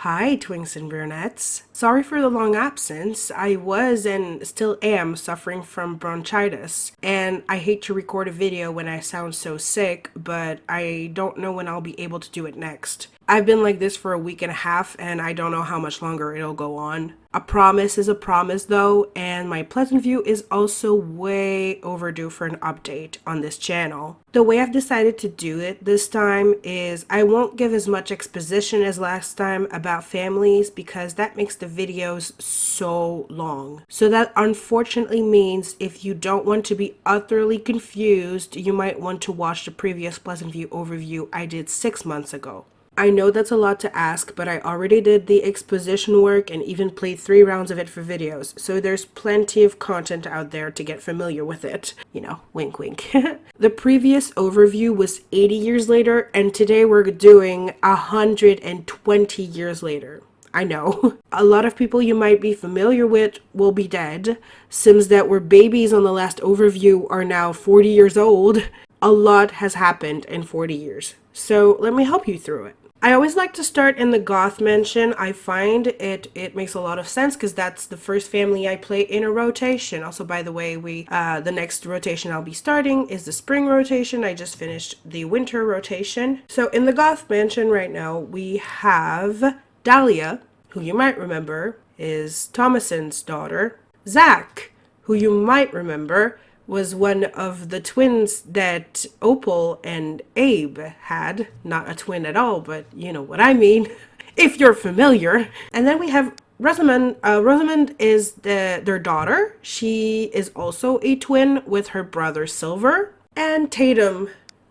Hi, twinks and brunettes. Sorry for the long absence. I was and still am suffering from bronchitis, and I hate to record a video when I sound so sick, but I don't know when I'll be able to do it next. I've been like this for a week and a half, and I don't know how much longer it'll go on. A promise is a promise though, and my Pleasantview is also way overdue for an update on this channel. The way I've decided to do it this time is I won't give as much exposition as last time about families because that makes the videos so long. So that unfortunately means if you don't want to be utterly confused, you might want to watch the previous Pleasantview overview I did 6 months ago. I know that's a lot to ask, but I already did the exposition work and even played 3 rounds of it for videos, so there's plenty of content out there to get familiar with it. You know, wink wink. The previous overview was 80 years later, and today we're doing 120 years later. I know. A lot of people you might be familiar with will be dead. Sims that were babies on the last overview are now 40 years old. A lot has happened in 40 years, so let me help you through it. I always like to start in the Goth mansion. I find it makes a lot of sense because that's the first family I play in a rotation. Also, by the way, the next rotation I'll be starting is the spring rotation. I just finished the winter rotation. So in the Goth mansion right now, we have Thalia, who you might remember is Thomason's daughter. Zach, who you might remember was one of the twins that Opal and Abe had. Not a twin at all, but you know what I mean, if you're familiar. And then we have Rosamund. Rosamund is their daughter. She is also a twin with her brother Silver. And Tatum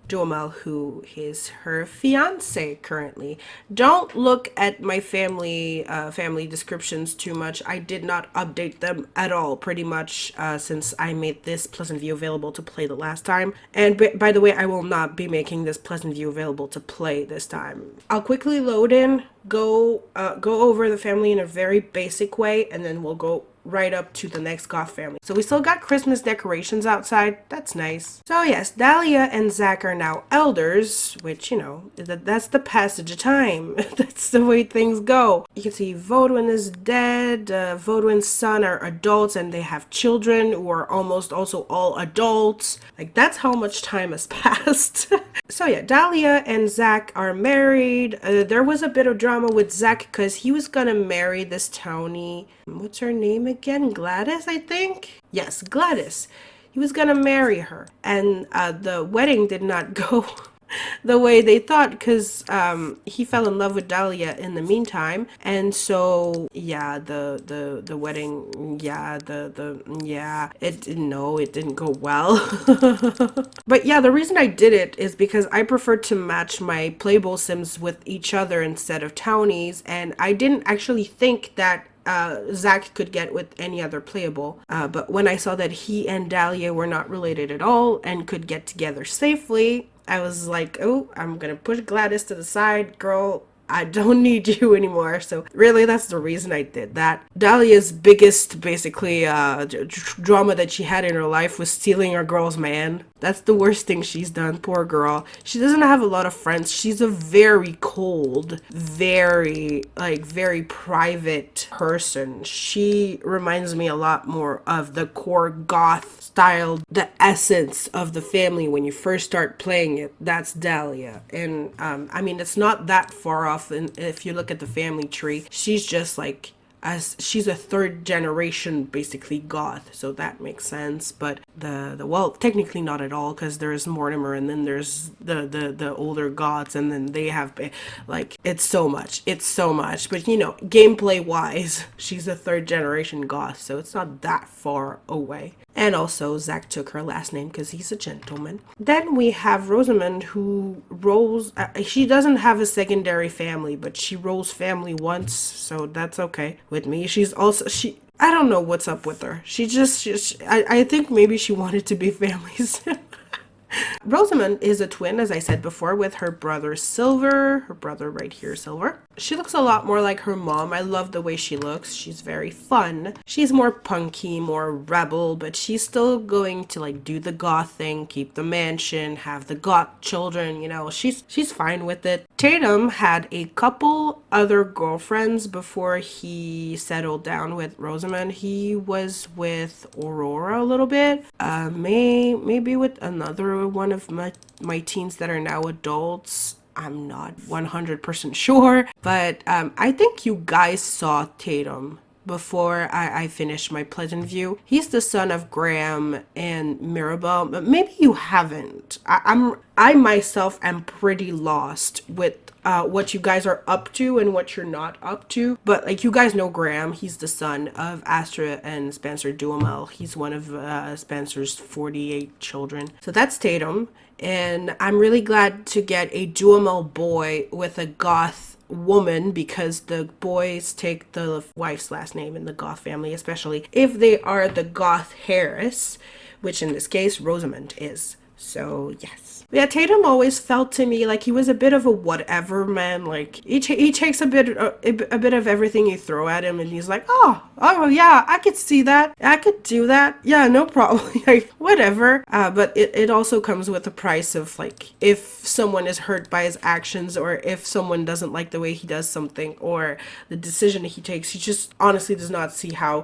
Duhamel, who is her fiance currently. Don't look at my family descriptions too much. I did not update them at all, pretty much, since I made this Pleasantview available to play the last time. And by the way, I will not be making this Pleasantview available to play this time. I'll quickly load in, go over the family in a very basic way, and then we'll go right up to the next Goth family. So we still got Christmas decorations outside. That's nice. So yes, Thalia and Zach are now elders, which, you know, that's the passage of time. That's the way things go. You can see Vodwin is dead. Vodwin's son are adults and they have children who are almost also all adults. Like, that's how much time has passed. So yeah, Thalia and Zach are married. There was a bit of drama with Zach because he was gonna marry this townie. What's her name again? Gladys, I think? Yes, Gladys. He was gonna marry her. And the wedding did not go the way they thought because he fell in love with Thalia in the meantime. And so, yeah, the wedding, it didn't go well. But yeah, the reason I did it is because I prefer to match my playable Sims with each other instead of townies. And I didn't actually think that Zach could get with any other playable, but when I saw that he and Thalia were not related at all and could get together safely, I was like, oh, I'm gonna push Gladys to the side, girl. I don't need you anymore. So really, that's the reason I did that. Thalia's biggest, basically, drama that she had in her life was stealing her girl's man. That's the worst thing she's done, poor girl. She doesn't have a lot of friends. She's a very cold, very private person. She reminds me a lot more of the core Goth style, the essence of the family when you first start playing it. That's Thalia. And, I mean, it's not that far off. And if you look at the family tree, she's just like, as she's a 3rd generation basically Goth, so that makes sense. But well, technically not at all, because there's Mortimer and then there's the older Goths, and then they have, like, it's so much, but you know, gameplay wise, she's a 3rd generation Goth, so it's not that far away. And also, Zach took her last name because he's a gentleman. Then we have Rosamund, who rolls, she doesn't have a secondary family, but she rolls family once, so that's okay with me. She's also, I don't know what's up with her. I think maybe she wanted to be families. Rosamund is a twin, as I said before, with her brother Silver, her brother right here, Silver. she looks a lot more like her mom. I love the way she looks. She's very fun. She's more punky, more rebel, but she's still going to like do the goth thing, keep the mansion, have the goth children, you know, she's fine with it. Tatum had a couple other girlfriends before he settled down with Rosamund. He was with Aurora a little bit, maybe with another one of my teens that are now adults. I'm not 100% sure, but I think you guys saw Tatum before I finished my Pleasantview. He's the son of Graham and Mirabelle, but maybe you haven't. I myself am pretty lost with what you guys are up to and what you're not up to. But like, you guys know Graham. He's the son of Astra and Spencer Duhamel. He's one of Spencer's 48 children. So that's Tatum. And I'm really glad to get a Duhamel boy with a goth woman, because the boys take the wife's last name in the Goth family, especially if they are the Goth Harris, which in this case Rosamund is. So yes. Yeah, Tatum always felt to me like he was a bit of a whatever man. Like he takes a bit of everything you throw at him, and he's like, oh yeah, I could see that, I could do that, yeah, no problem. Like whatever. But it also comes with a price of like, if someone is hurt by his actions, or if someone doesn't like the way he does something or the decision he takes, he just honestly does not see how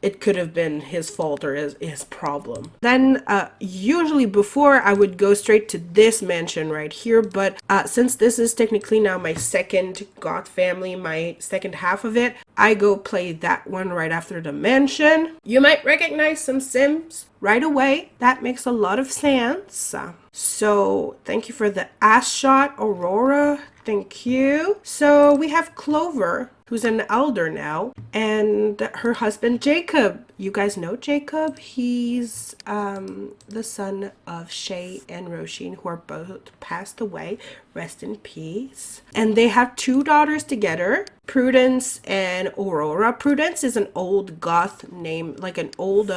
it could have been his fault or his problem. Then usually before I would go straight to this mansion right here, but since this is technically now my second Goth family, my second half of it, I go play that one right after the mansion. You might recognize some Sims right away. That makes a lot of sense. So thank you for the ass shot, Aurora. Thank you. So we have Clover, who's an elder now, and her husband Jacob. You guys know Jacob. He's the son of Shay and Roisin, who are both passed away. Rest in peace. And they have two daughters together, Prudence and Aurora. Prudence is an old Goth name, like an old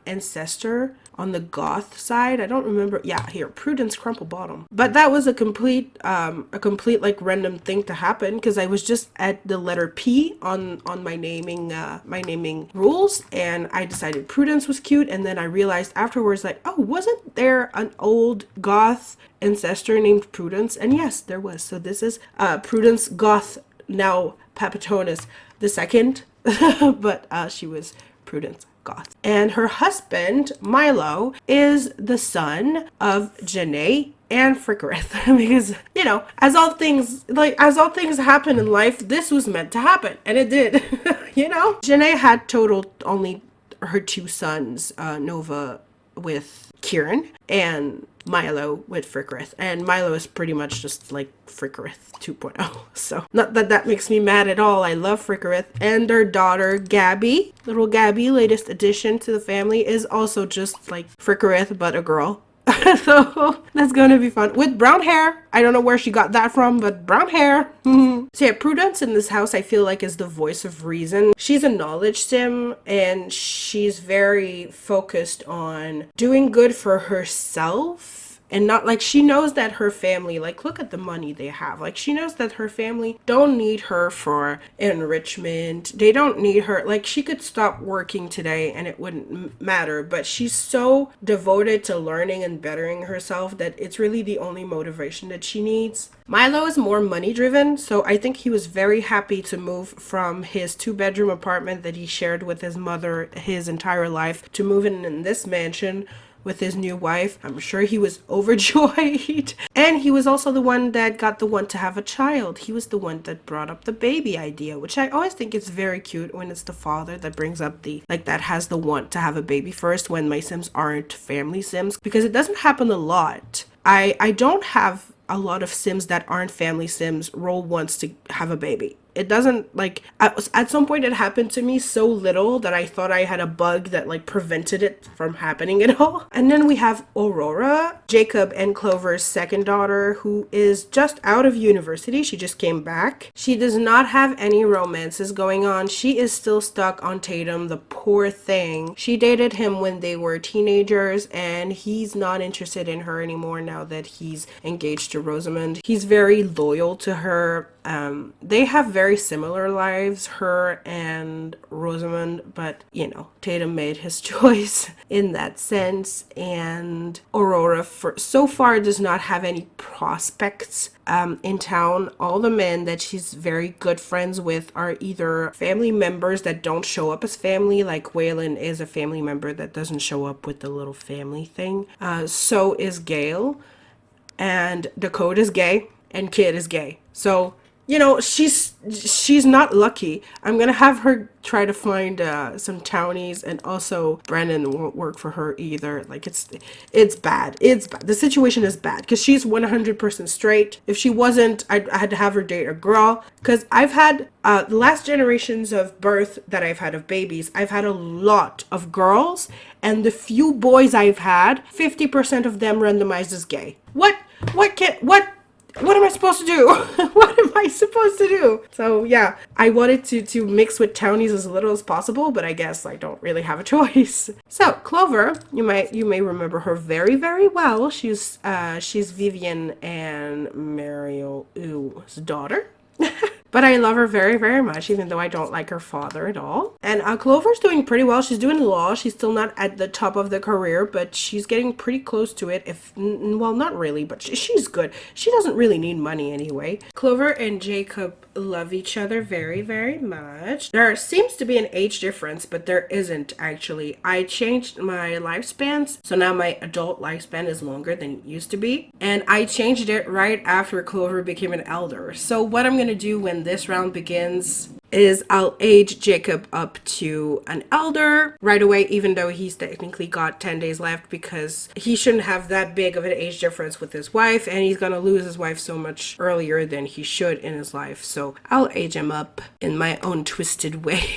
ancestor on the Goth side. I don't remember. Yeah, here, Prudence Crumple Bottom. But that was a complete like random thing to happen, because I was just at the letter P on my naming rules, and I decided Prudence was cute, and then I realized afterwards, like, oh, wasn't there an old Goth ancestor named Prudence? And yes, there was. So this is Prudence Goth, now Papatonus the second, but she was Prudence Goth. And her husband Milo is the son of Janae and Frickerith, because, you know, as all things happen in life, this was meant to happen, and it did. You know, Janae had total only her two sons, Nova with Kieran and Milo with Frickerith, and Milo is pretty much just like Frickerith 2.0. So not that makes me mad at all. I love Frickerith. And her daughter Gabby, little Gabby, latest addition to the family, is also just like Frickerith but a girl. So that's gonna be fun, with brown hair. I don't know where she got that from, but brown hair. So yeah, Prudence in this house I feel like is the voice of reason. She's a knowledge sim, and she's very focused on doing good for herself. And not like, she knows that her family, like, look at the money they have. Like, she knows that her family don't need her for enrichment. They don't need her. Like, she could stop working today and it wouldn't matter. But she's so devoted to learning and bettering herself that it's really the only motivation that she needs. Milo is more money driven, so I think he was very happy to move from his 2-bedroom apartment that he shared with his mother his entire life to move in this mansion with his new wife. I'm sure he was overjoyed. And he was also the one that got the want to have a child. He was the one that brought up the baby idea, which I always think is very cute when it's the father that brings up that has the want to have a baby first, when my Sims aren't family Sims, because it doesn't happen a lot. I don't have a lot of Sims that aren't family Sims roll once to have a baby. It doesn't, like, at some point it happened to me so little that I thought I had a bug that like prevented it from happening at all. And then we have Aurora, Jacob and Clover's second daughter, who is just out of university. She just came back. She does not have any romances going on. She is still stuck on Tatum, the poor thing. She dated him when they were teenagers, and he's not interested in her anymore now that he's engaged to Rosamund. He's very loyal to her, They have very similar lives, her and Rosamund, but you know, Tatum made his choice in that sense, and Aurora so far does not have any prospects in town. All the men that she's very good friends with are either family members that don't show up as family, like Waylon is a family member that doesn't show up with the little family thing. So is Gail, and Dakota is gay, and Kid is gay. So you know, she's not lucky. I'm gonna have her try to find some townies, and also Brennan won't work for her either. Like it's bad. It's bad. The situation is bad because she's 100% straight. If she wasn't, I had to have her date a girl, because I've had the last generations of birth that I've had of babies, I've had a lot of girls, and the few boys I've had, 50% of them randomized as gay. What am I supposed to do? What am I supposed to do? So yeah, I wanted to mix with townies as little as possible, but I guess I don't really have a choice. So Clover, you may remember her very, very well. She's Vivian and Mario's daughter. But I love her very, very much, even though I don't like her father at all. And Clover's doing pretty well. She's doing law. She's still not at the top of the career, but she's getting pretty close to it. Well, not really, but she's good. She doesn't really need money anyway. Clover and Jacob love each other very, very much. There seems to be an age difference, but there isn't actually. I changed my lifespans, so now my adult lifespan is longer than it used to be. And I changed it right after Clover became an elder. So what I'm going to do when this round begins is I'll age Jacob up to an elder right away, even though he's technically got 10 days left, because he shouldn't have that big of an age difference with his wife, and he's gonna lose his wife so much earlier than he should in his life. So I'll age him up in my own twisted way.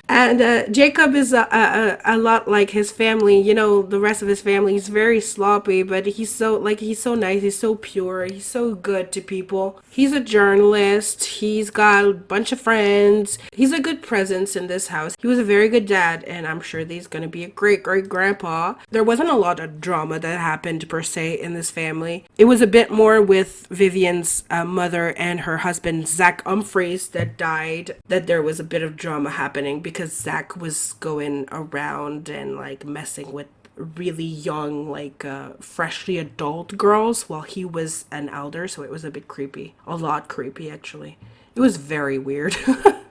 And Jacob is a lot like his family. You know, the rest of his family is very sloppy, but he's so nice. He's so pure. He's so good to people. He's a journalist. He's got a bunch of friends. He's a good presence in this house. He was a very good dad, and I'm sure that he's going to be a great, great grandpa. There wasn't a lot of drama that happened per se in this family. It was a bit more with Vivian's mother and her husband, Zach Humphreys, that died, that there was a bit of drama happening because Zach was going around and like messing with really young, like freshly adult girls while he was an elder. So it was a bit creepy, a lot creepy actually. It was very weird.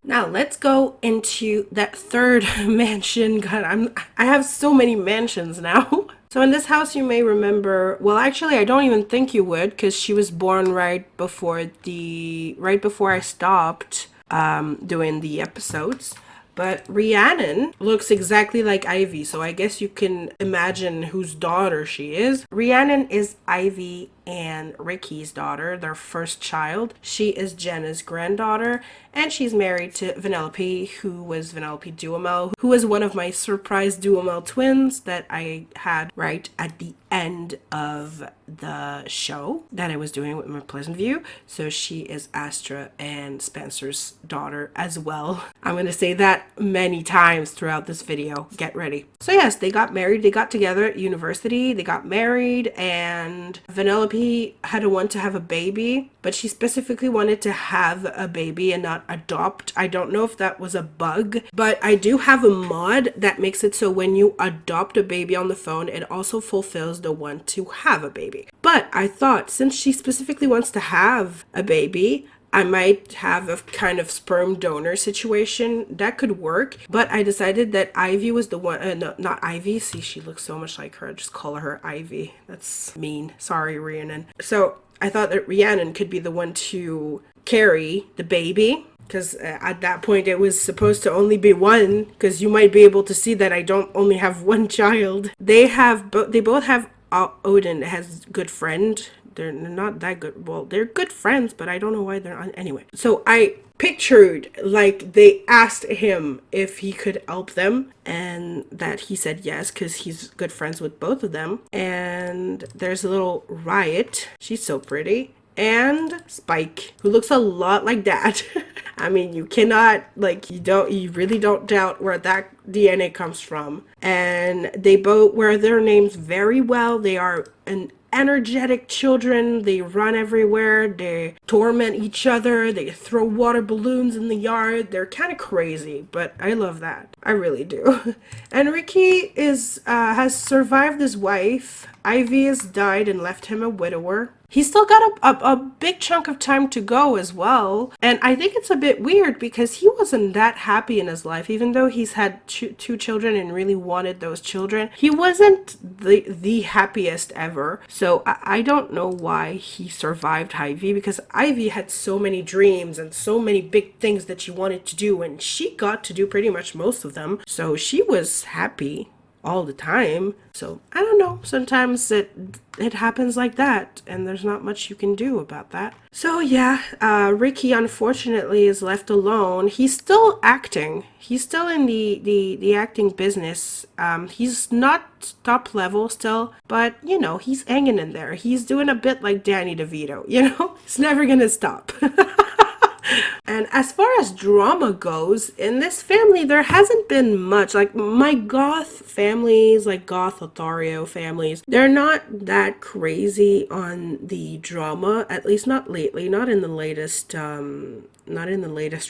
Now let's go into that third mansion. God, I have so many mansions now. So in this house, you may remember, well, actually, I don't even think you would, because she was born right before I stopped doing the episodes. But Rhiannon looks exactly like Ivy, so I guess you can imagine whose daughter she is. Rhiannon is Ivy and Ricky's daughter, their first child. She is Jenna's granddaughter, and she's married to Vanellope, who was Vanellope Duhamel, who was one of my surprise Duhamel twins that I had right at the end of the show that I was doing with my Pleasantview. So she is Astra and Spencer's daughter as well. I'm going to say that many times throughout this video. Get ready. So yes, they got married. They got together at university. They got married, and Vanellope had to want to have a baby, but she specifically wanted to have a baby and not adopt. I don't know if that was a bug, but I do have a mod that makes it so when you adopt a baby on the phone, it also fulfills the want to have a baby. But I thought, since she specifically wants to have a baby, I might have a kind of sperm donor situation that could work. But I decided that Ivy was the one. No, not Ivy. See, she looks so much like her. I just call her Ivy. That's mean. Sorry, Rhiannon. So I thought that Rhiannon could be the one to carry the baby, because at that point it was supposed to only be one, because you might be able to see that I don't only have one child. They both have Odin has good friend. They're not that good. Well, they're good friends, but I don't know why they're on. Anyway, so I pictured like they asked him if he could help them, and that he said yes, because he's good friends with both of them. And there's a little Riot. She's so pretty. And Spike, who looks a lot like Dad. I mean, you cannot, you really don't doubt where that DNA comes from. And they both wear their names very well. They are an energetic children. They run everywhere. They torment each other. They throw water balloons in the yard. They're kind of crazy, but I love that. I really do. And Ricky has survived his wife. Ivy has died and left him a widower. He's still got a big chunk of time to go as well. And I think it's a bit weird because he wasn't that happy in his life. Even though he's had two children and really wanted those children, he wasn't the happiest ever. So I don't know why he survived Ivy, because Ivy had so many dreams and so many big things that she wanted to do, and she got to do pretty much most of them. So she was happy all the time. So I don't know, sometimes it happens like that, and there's not much you can do about that. So yeah, Ricky unfortunately is left alone. He's still acting. He's still in the acting business. He's not top level still, but you know, he's hanging in there. He's doing a bit like Danny DeVito, you know? It's never gonna stop. And as far as drama goes, in this family, there hasn't been much. Like, my Goth families, like Goth, Lothario families, they're not that crazy on the drama, at least not lately, not in the latest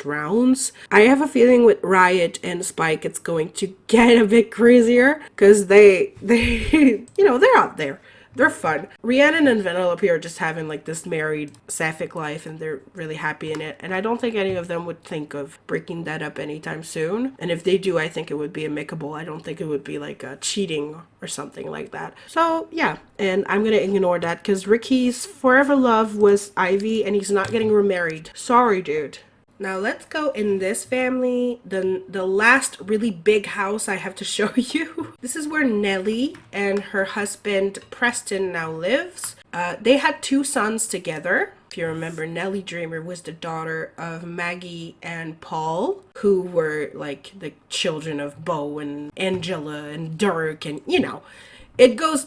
rounds. I have a feeling with Riot and Spike, it's going to get a bit crazier, because they, you know, they're out there. They're fun. Rhiannon and Vanellope are just having like this married sapphic life, and they're really happy in it. And I don't think any of them would think of breaking that up anytime soon. And if they do, I think it would be amicable. I don't think it would be like cheating or something like that. So yeah, and I'm gonna ignore that because Ricky's forever love was Ivy, and he's not getting remarried. Sorry, dude. Now let's go in this family, the last really big house I have to show you. This is where Nellie and her husband Preston now lives. They had 2 sons together. If you remember, Nellie Dreamer was the daughter of Maggie and Paul, who were like the children of Bo and Angela and Dirk, and you know, it goes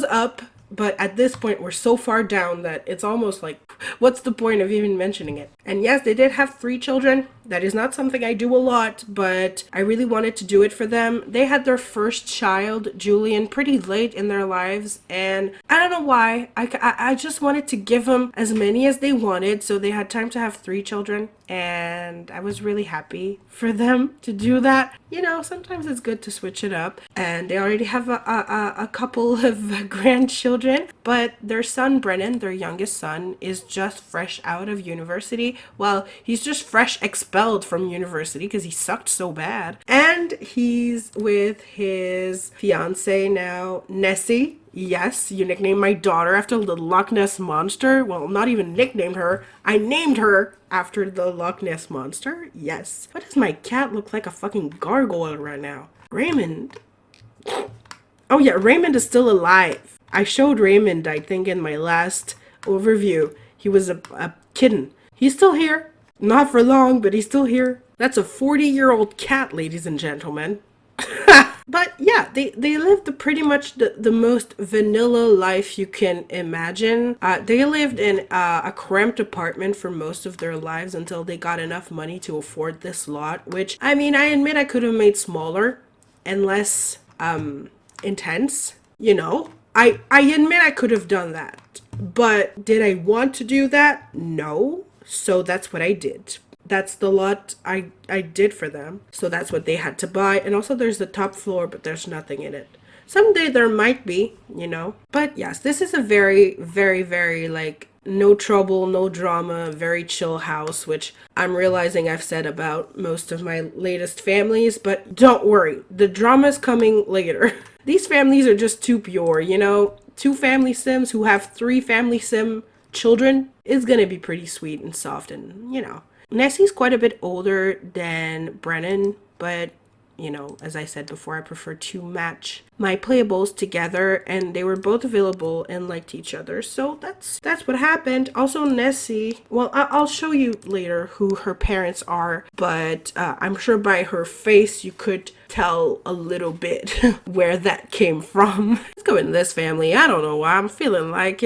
up. But at this point, we're so far down that it's almost like, what's the point of even mentioning it? And yes, they did have 3 children. That is not something I do a lot, but I really wanted to do it for them. They had their first child, Julian, pretty late in their lives. And I don't know why. I just wanted to give them as many as they wanted, so they had time to have 3 children. And I was really happy for them to do that. You know, sometimes it's good to switch it up. And they already have a couple of grandchildren, but their son Brennan, their youngest son, is just fresh out of university. Well, he's just fresh expelled from university because he sucked so bad. And he's with his fiance now, Nessie. Yes, you nicknamed my daughter after the Loch Ness Monster. Well, not even nicknamed her. I named her after the Loch Ness Monster. Yes. Why does my cat look like a fucking gargoyle right now? Raymond. Oh yeah, Raymond is still alive. I showed Raymond, I think, in my last overview. He was a kitten. He's still here. Not for long, but he's still here. That's a 40-year-old cat, ladies and gentlemen. But yeah, they lived pretty much the most vanilla life you can imagine. They lived in a cramped apartment for most of their lives until they got enough money to afford this lot, which, I mean, I admit I could have made smaller and less intense, you know. I admit I could have done that, but did I want to do that? No. So that's what I did. That's the lot I did for them. So that's what they had to buy. And also there's the top floor, but there's nothing in it. Someday there might be, you know. But yes, this is a very, very, very like no trouble, no drama, very chill house, which I'm realizing I've said about most of my latest families. But don't worry, the drama's coming later. These families are just too pure, you know. 2 family sims who have 3 family sim children is gonna be pretty sweet and soft, and you know. Nessie's quite a bit older than Brennan, but you know, as I said before, I prefer to match my playables together, and they were both available and liked each other. So that's what happened. Also, Nessie, well, I'll show you later who her parents are, but I'm sure by her face you could tell a little bit where that came from. Let's go into this family. I don't know why. I'm feeling like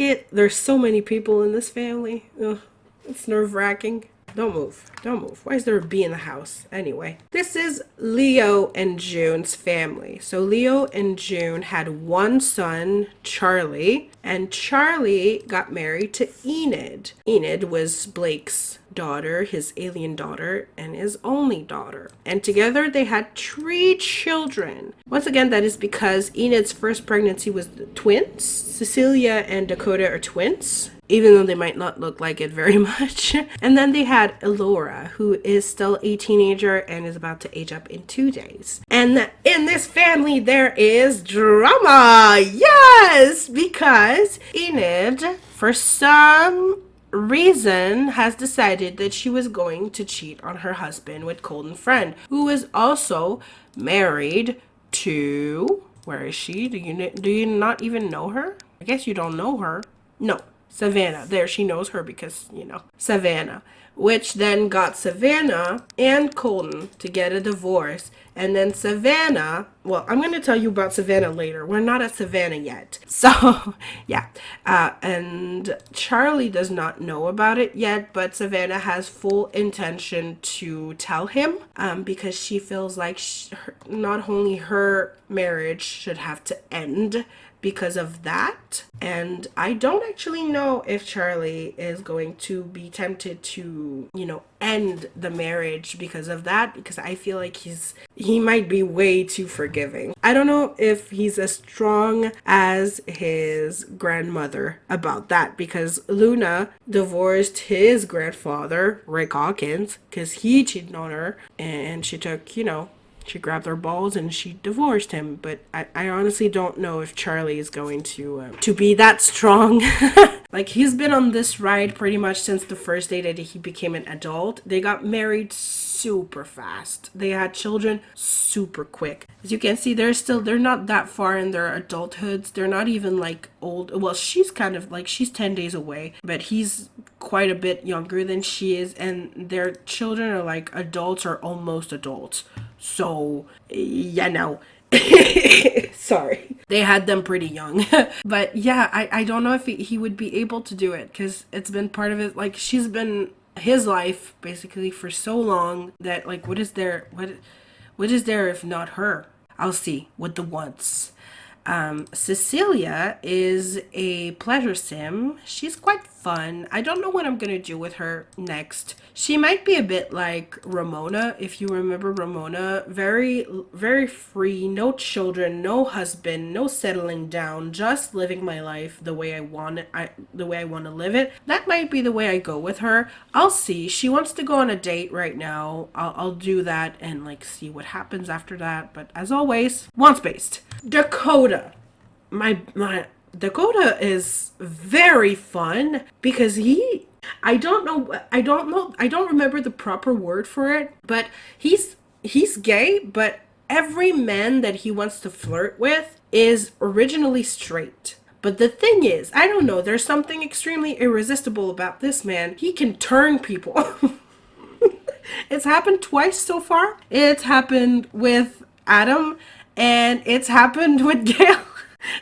it. There's so many people in this family. Ugh, it's nerve-wracking. Don't move. Don't move. Why is there a bee in the house? Anyway, this is Leo and June's family. So Leo and June had one son, Charlie, and Charlie got married to Enid. Enid was Blake's daughter, his alien daughter, and his only daughter. And together they had 3 children. Once again, that is because Enid's first pregnancy was the twins. Cecilia and Dakota are twins, even though they might not look like it very much. And then they had Elora, who is still a teenager and is about to age up in 2 days. And in this family, there is drama. Yes, because Enid, for some reason, has decided that she was going to cheat on her husband with Colton Friend, who is also married to... Where is she? Do you not even know her? I guess you don't know her. No. Savannah. There, she knows her because, Savannah. Which then got Savannah and Colton to get a divorce. And then Savannah, well, I'm going to tell you about Savannah later. We're not at Savannah yet. So, yeah. And Charlie does not know about it yet, but Savannah has full intention to tell him because she feels like not only her marriage should have to end because of that. And I don't actually know if Charlie is going to be tempted to, end the marriage because of that, because I feel like he might be way too forgiving. I don't know if he's as strong as his grandmother about that, because Luna divorced his grandfather, Rick Hawkins, because he cheated on her, and she took, she grabbed her balls and she divorced him. But I honestly don't know if Charlie is going to be that strong. Like, he's been on this ride pretty much since the first day that he became an adult. They got married super fast. They had children super quick. As you can see, they're not that far in their adulthoods. They're not even like old. Well, she's kind of like, she's 10 days away, but he's quite a bit younger than she is. And their children are like adults or almost adults. So, sorry. They had them pretty young. But yeah, I don't know if he would be able to do it, because it's been part of it. Like, she's been his life basically for so long that, like, what is there if not her? I'll see with the once. Cecilia is a pleasure sim. She's quite fun. I don't know what I'm gonna do with her next. She might be a bit like Ramona, if you remember Ramona. Very, very free, no children, no husband, no settling down, just living my life the way I want it, the way I want to live it. That might be the way I go with her. I'll see. She wants to go on a date right now. I'll do that and like see what happens after that. But as always, wants based. Dakota. My Dakota is very fun because I don't remember the proper word for it, but he's gay, but every man that he wants to flirt with is originally straight. But the thing is, I don't know, there's something extremely irresistible about this man. He can turn people. It's happened twice so far. It's happened with Adam and it's happened with Gail.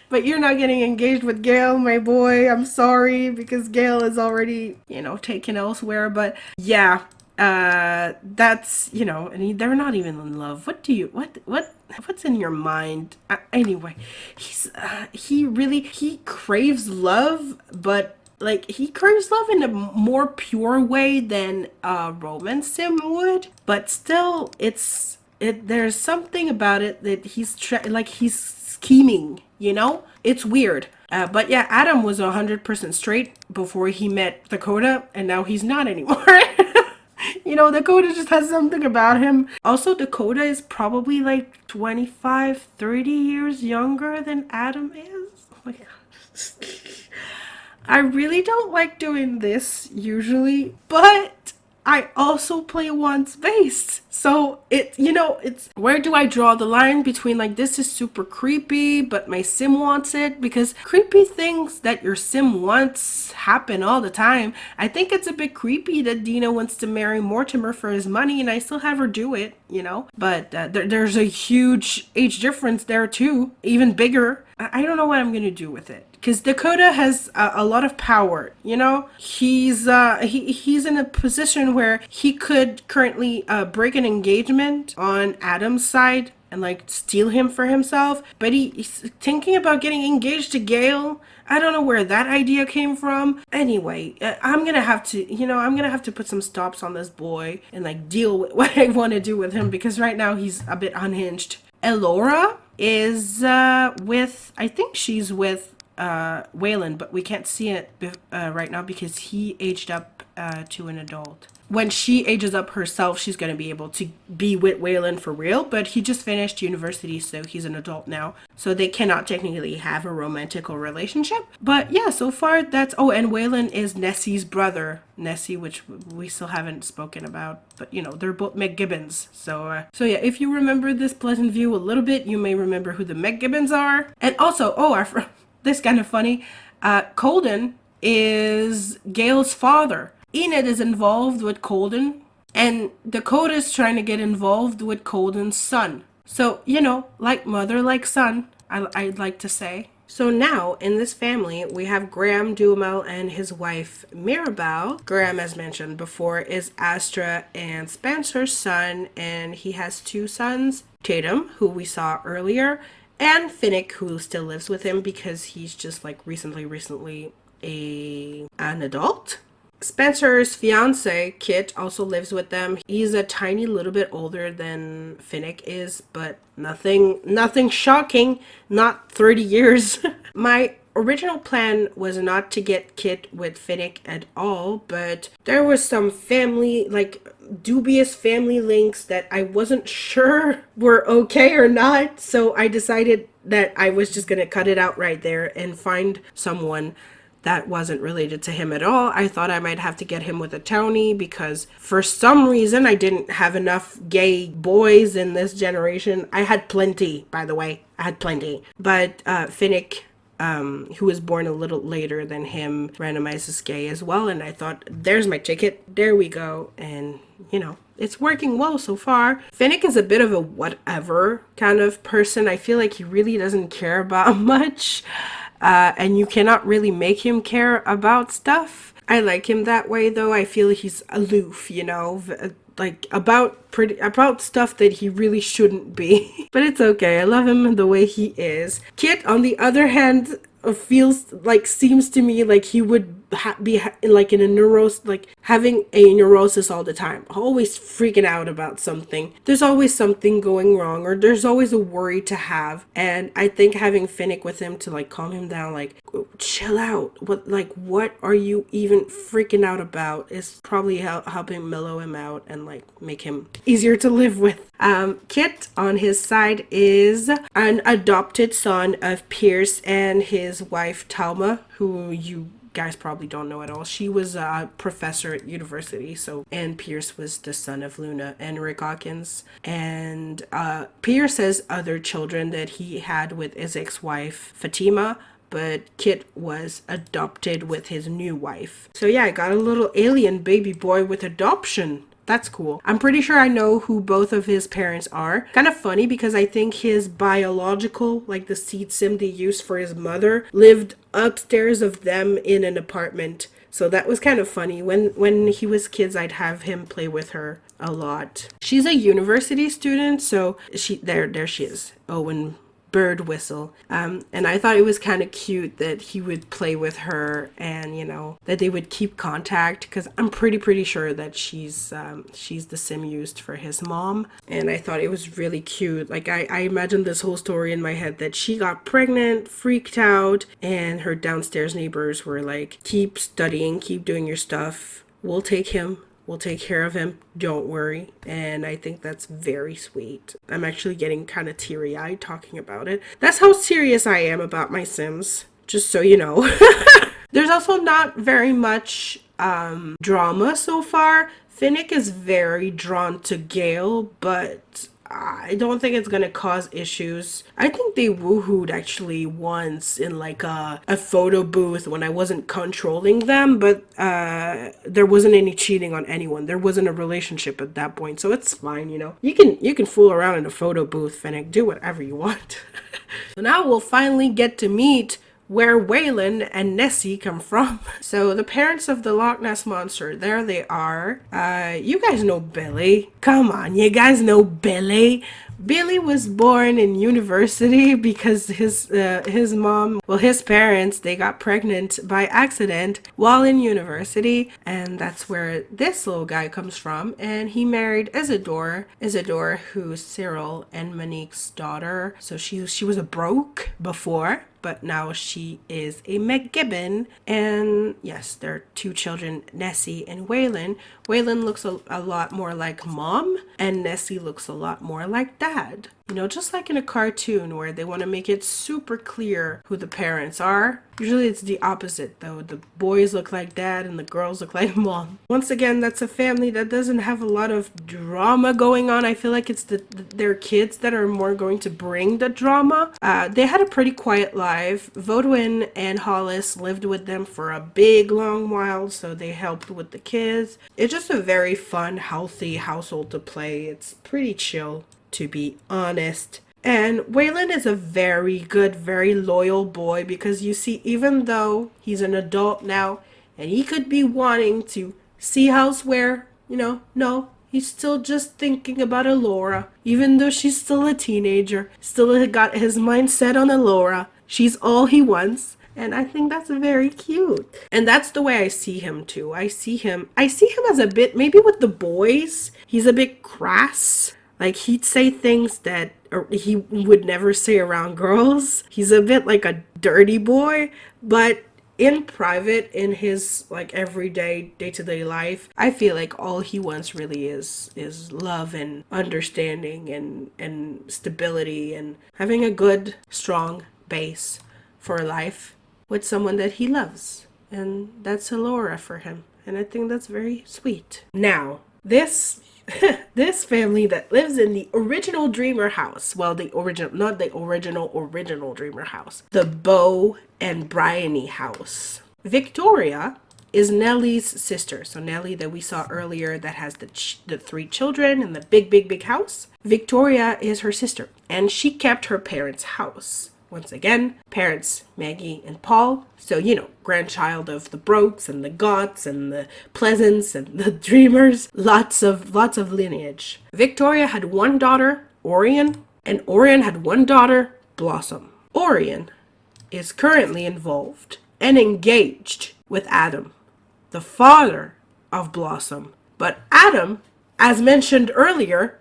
But you're not getting engaged with Gail, my boy. I'm sorry, because Gail is already, taken elsewhere. But yeah, that's, and they're not even in love. What's in your mind? Anyway, he craves love, but like, he craves love in a more pure way than a romance sim would. But still, there's something about it that he's scheming, it's weird. But yeah, Adam was 100% straight before he met Dakota, and now he's not anymore. Dakota just has something about him. Also, Dakota is probably like 25, 30 years younger than Adam is. Oh my god. I really don't like doing this usually, but I also play once based. So it's where do I draw the line between like, this is super creepy, but my sim wants it? Because creepy things that your sim wants happen all the time. I think it's a bit creepy that Dina wants to marry Mortimer for his money and I still have her do it, But there's a huge age difference there too, even bigger. I don't know what I'm gonna do with it. because Dakota has a lot of power. You know, he's in a position where he could currently break an engagement on Adam's side and like steal him for himself, but he's thinking about getting engaged to Gail. I don't know where that idea came from. Anyway, I'm gonna have to put some stops on this boy and like deal with what I want to do with him, because right now he's a bit unhinged. Elora is I think she's with Waylon, but we can't see it right now because he aged up to an adult. When she ages up herself, she's going to be able to be with Waylon for real, but he just finished university, so he's an adult now. So they cannot technically have a romantical relationship. But yeah, so far that's... Oh, and Waylon is Nessie's brother. Nessie, which we still haven't spoken about. But, you know, they're both McGibbons. So yeah, if you remember this Pleasantview a little bit, you may remember who the McGibbons are. And also, this kind of funny, Colden is Gail's father. Enid is involved with Colden, and Dakota's trying to get involved with Colden's son. So, you know, like mother, like son, I'd like to say. So now, in this family, we have Graham Duhamel and his wife, Mirabelle. Graham, as mentioned before, is Astra and Spencer's son, and he has two sons, Tatum, who we saw earlier, and Finnick, who still lives with him because he's just like recently an adult. Spencer's fiance, Kit, also lives with them. He's a tiny little bit older than Finnick is, but nothing shocking, not 30 years. My original plan was not to get Kit with Finnick at all, but there was some dubious family links that I wasn't sure were okay or not, so I decided that I was just gonna cut it out right there and find someone that wasn't related to him at all. I thought I might have to get him with a townie because for some reason I didn't have enough gay boys in this generation. I had plenty, by the way. I had plenty. But Finnick, who was born a little later than him, randomized as gay as well. And I thought, there's my ticket. There we go. And, you know, it's working well so far. Finnick is a bit of a whatever kind of person. I feel like he really doesn't care about much. And you cannot really make him care about stuff. I like him that way, though. I feel he's aloof, you know, like about stuff that he really shouldn't be. But it's okay. I love him the way he is. Kit, on the other hand, seems to me like he would be like in a neurosis, like having a neurosis all the time, always freaking out about something. There's always something going wrong, or there's always a worry to have. And I think having Finnick with him to like calm him down, like chill out. What are you even freaking out about? Is probably helping mellow him out and like make him easier to live with. Kit on his side is an adopted son of Pierce and his wife Thelma, who you guys probably don't know at all. She was a professor at university, and Pierce was the son of Luna and Rick Hawkins. And Pierce has other children that he had with his ex-wife Fatima, but Kit was adopted with his new wife. So yeah, I got a little alien baby boy with adoption. That's cool. I'm pretty sure I know who both of his parents are. Kind of funny because I think his biological, like the seed sim they used for his mother, lived upstairs of them in an apartment. So that was kind of funny. When he was kids, I'd have him play with her a lot. She's a university student, so there she is. Owen Bird Whistle. And I thought it was kind of cute that he would play with her and, you know, that they would keep contact, because I'm pretty sure that she's the sim used for his mom. And I thought it was really cute. Like I imagined this whole story in my head that she got pregnant, freaked out, and her downstairs neighbors were like, keep studying, keep doing your stuff. We'll take him. We'll take care of him. Don't worry. And I think that's very sweet. I'm actually getting kind of teary-eyed talking about it. That's how serious I am about my Sims, just so you know. There's also not very much drama so far. Finnick is very drawn to Gail, but I don't think it's gonna cause issues. I think they woohooed actually once in like a photo booth when I wasn't controlling them, but there wasn't any cheating on anyone. There wasn't a relationship at that point, so it's fine, you know. You can fool around in a photo booth, Finnick. Do whatever you want. So now we'll finally get to meet where Waylon and Nessie come from. So the parents of the Loch Ness Monster, there they are. You guys know Billy. Come on, you guys know Billy. Billy was born in university because his mom, well, his parents, they got pregnant by accident while in university, and that's where this little guy comes from. And he married Isador, who's Cyril and Monique's daughter. So she was a broke before, but now she is a McGibbon. And yes, there are two children, Nessie and Waylon. Waylon looks a lot more like mom, and Nessie looks a lot more like dad. You know, just like in a cartoon where they want to make it super clear who the parents are. Usually it's the opposite though. The boys look like dad and the girls look like mom. Once again, that's a family that doesn't have a lot of drama going on. I feel like it's their kids that are more going to bring the drama. They had a pretty quiet life. Vaudouin and Hollis lived with them for a big long while, so they helped with the kids. It's just a very fun, healthy household to play. It's pretty chill, to be honest. And Waylon is a very good, very loyal boy, because you see, even though he's an adult now and he could be wanting to see elsewhere, no, he's still just thinking about Elora. Even though she's still a teenager, still got his mind set on Elora. She's all he wants. And I think that's very cute. And that's the way I see him too. I see him as a bit, maybe with the boys, he's a bit crass. Like, he'd say things that he would never say around girls. He's a bit like a dirty boy, but in private, in his like everyday, day-to-day life, I feel like all he wants really is love and understanding and stability and having a good, strong base for life with someone that he loves. And that's Elora for him. And I think that's very sweet. Now, this family that lives in the original Dreamer house, well, not the original Dreamer house, the Beau and Bryony house. Victoria is Nellie's sister. So Nellie that we saw earlier that has the three children in the big house. Victoria is her sister, and she kept her parents' house. Once again, parents Maggie and Paul. So, grandchild of the Brokes and the Goths and the Pleasants and the Dreamers. Lots of lineage. Victoria had one daughter, Orion, and Orion had one daughter, Blossom. Orion is currently involved and engaged with Adam, the father of Blossom. But Adam, as mentioned earlier,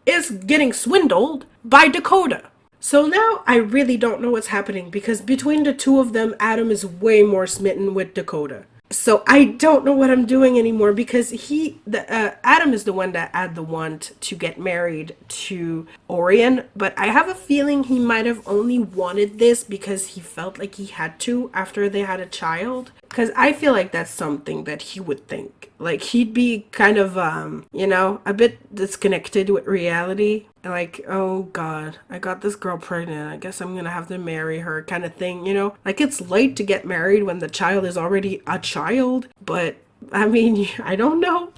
is getting swindled by Dakota. So now I really don't know what's happening, because between the two of them, Adam is way more smitten with Dakota. So I don't know what I'm doing anymore, because Adam is the one that had the want to get married to Orion, but I have a feeling he might have only wanted this because he felt like he had to after they had a child. Because I feel like that's something that he would think. Like, he'd be kind of, a bit disconnected with reality. Like, oh God, I got this girl pregnant. I guess I'm gonna have to marry her, kind of thing, Like, it's late to get married when the child is already a child. But, I mean, I don't know.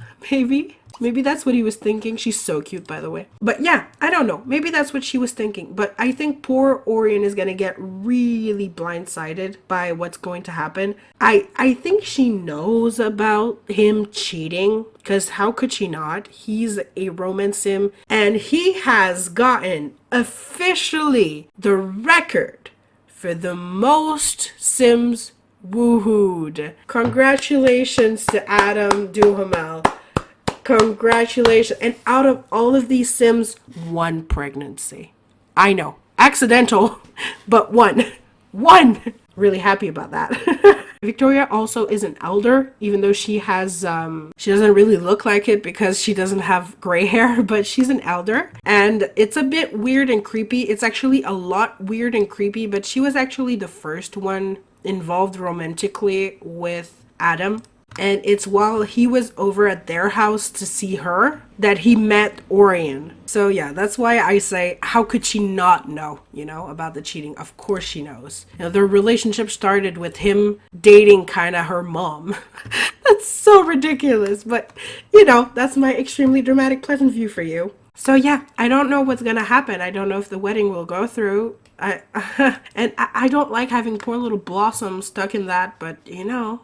Maybe that's what he was thinking. She's so cute, by the way. But yeah, I don't know. Maybe that's what she was thinking. But I think poor Orion is going to get really blindsided by what's going to happen. I think she knows about him cheating, because how could she not? He's a romance sim, and he has gotten officially the record for the most Sims woohooed. Congratulations to Adam Duhamel. Congratulations. And out of all of these Sims, one pregnancy. I know. Accidental, but one. Really happy about that. Victoria also is an elder, even though she has, she doesn't really look like it because she doesn't have gray hair, but she's an elder. And it's a bit weird and creepy. It's actually a lot weird and creepy, but she was actually the first one involved romantically with Adam. And it's while he was over at their house to see her that he met Orion. So yeah, that's why I say, how could she not know, about the cheating? Of course she knows. Their relationship started with him dating kind of her mom. That's so ridiculous. But, that's my extremely dramatic Pleasantview for you. So yeah, I don't know what's gonna happen. I don't know if the wedding will go through. I don't like having poor little Blossom stuck in that, but you know,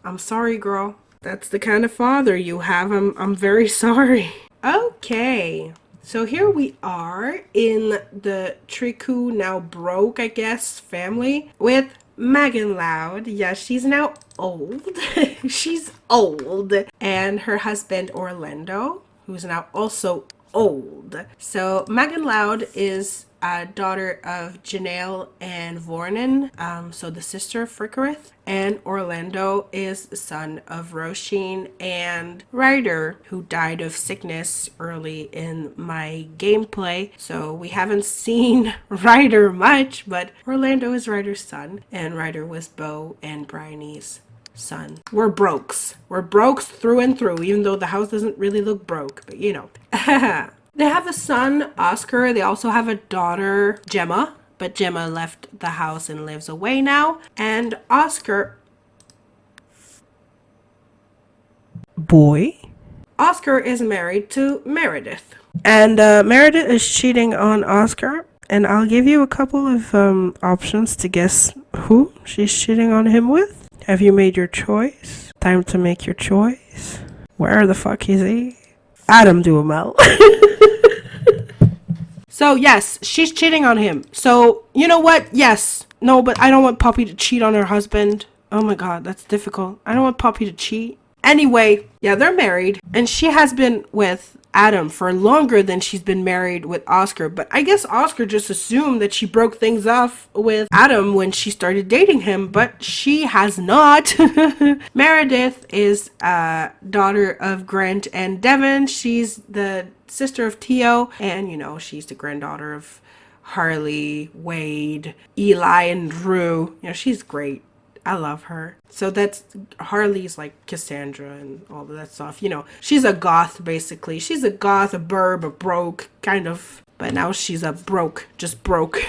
I'm sorry, girl. That's the kind of father you have. I'm very sorry. Okay. So here we are in the Triku now broke, I guess, family with Megan Loud. Yeah, she's now old. She's old. And her husband Orlando, who's now also old. So Megan Loud is a daughter of Janelle and Vornan, so the sister of Frickerith. And Orlando is the son of Roisin and Ryder, who died of sickness early in my gameplay. So we haven't seen Ryder much, but Orlando is Ryder's son, and Ryder was Bo and Bryony's son. We're brokes. We're brokes through and through, even though the house doesn't really look broke, but you know. They have a son, Oscar. They also have a daughter, Gemma, but Gemma left the house and lives away now. And Oscar... Oscar is married to Meredith. And Meredith is cheating on Oscar. And I'll give you a couple of options to guess who she's cheating on him with. Have you made your choice? Time to make your choice. Where the fuck is he? Adam Duhamel. So yes, she's cheating on him. So you know what? Yes. No, but I don't want Poppy to cheat on her husband. Oh my god, that's difficult. I don't want Poppy to cheat. Anyway, yeah, they're married. And she has been with Adam for longer than she's been married with Oscar. But I guess Oscar just assumed that she broke things off with Adam when she started dating him. But she has not. Meredith is a daughter of Grant and Devon. She's the sister of Theo. And, you know, she's the granddaughter of Harley, Wade, Eli, and Drew. You know, she's great. I love her. So that's Harley's like Cassandra and all of that stuff. You know, she's a goth basically. She's a goth, a burb, a broke kind of. But now she's a broke, just broke.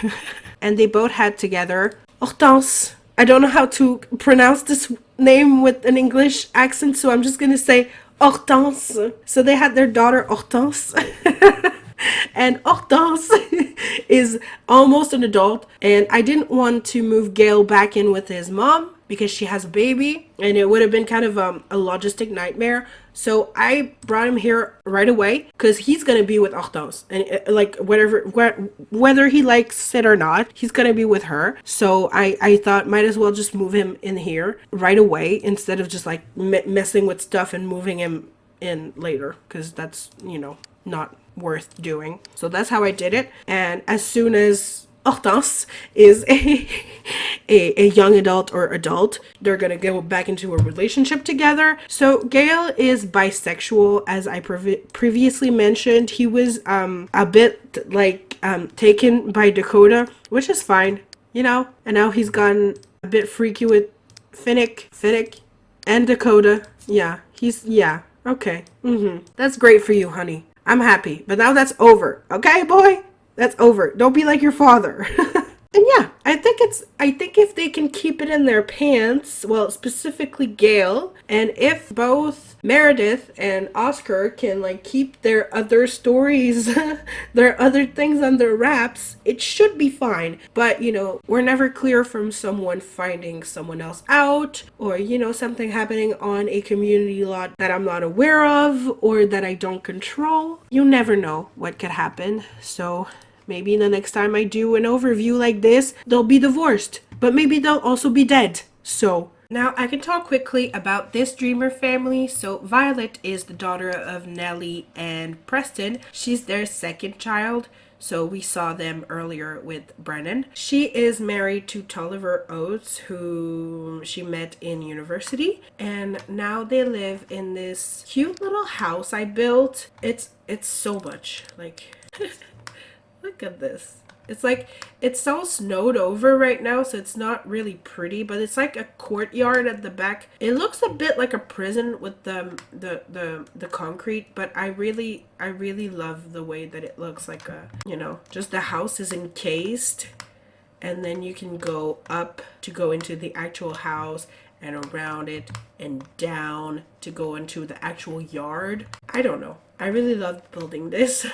And they both had together Hortense. I don't know how to pronounce this name with an English accent, so I'm just going to say Hortense. So they had their daughter Hortense. And Hortense is almost an adult, and I didn't want to move Gail back in with his mom because she has a baby, and it would have been kind of a logistic nightmare. So I brought him here right away because he's gonna be with Hortense, and like whether he likes it or not, he's gonna be with her. So I thought might as well just move him in here right away instead of just like messing with stuff and moving him in later, because that's, you know, not worth doing. So that's how I did it. And as soon as Hortense is a young adult or adult, they're gonna go back into a relationship together. So Gail is bisexual, as I previously mentioned. He was a bit like taken by Dakota, which is fine, you know. And now he's gotten a bit freaky with Finnick and Dakota. Yeah, okay. That's great for you, honey. I'm happy. But now that's over. Okay, boy? That's over. Don't be like your father. And yeah, I think if they can keep it in their pants, well, specifically Gail, and if both Meredith and Oscar can like keep their other stories, their other things under wraps, it should be fine. But, you know, we're never clear from someone finding someone else out, or, you know, something happening on a community lot that I'm not aware of or that I don't control. You never know what could happen. So maybe the next time I do an overview like this, they'll be divorced, but maybe they'll also be dead. So now I can talk quickly about this dreamer family. So Violet is the daughter of Nellie and Preston. She's their second child. So we saw them earlier with Brennan. She is married to Toliver Oates, who she met in university. And now they live in this cute little house I built. It's so much like... Look at this. It's like, it's so snowed over right now, so it's not really pretty, but it's like a courtyard at the back. It looks a bit like a prison with the concrete, but I really love the way that it looks like a, you know, just the house is encased, and then you can go up to go into the actual house, and around it and down to go into the actual yard. I don't know. I really loved building this.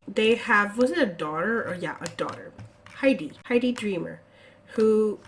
They have, was it a daughter? Or yeah, a daughter. Heidi Dreamer, who,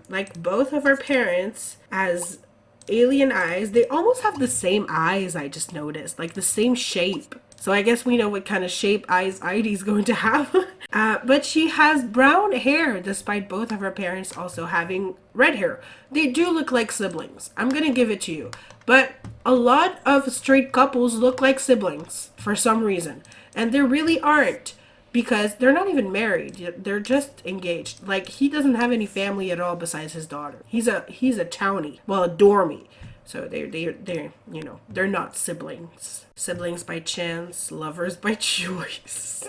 like both of her parents, has alien eyes. They almost have the same eyes, I just noticed, like the same shape. So I guess we know what kind of shape eyes Heidi's going to have. But she has brown hair, despite both of her parents also having red hair. They do look like siblings. I'm gonna give it to you. But a lot of straight couples look like siblings for some reason. And they really aren't, because they're not even married. They're just engaged. Like, he doesn't have any family at all besides his daughter. He's a townie. Well, a dormie. So they're you know, they're not siblings. Siblings by chance, lovers by choice.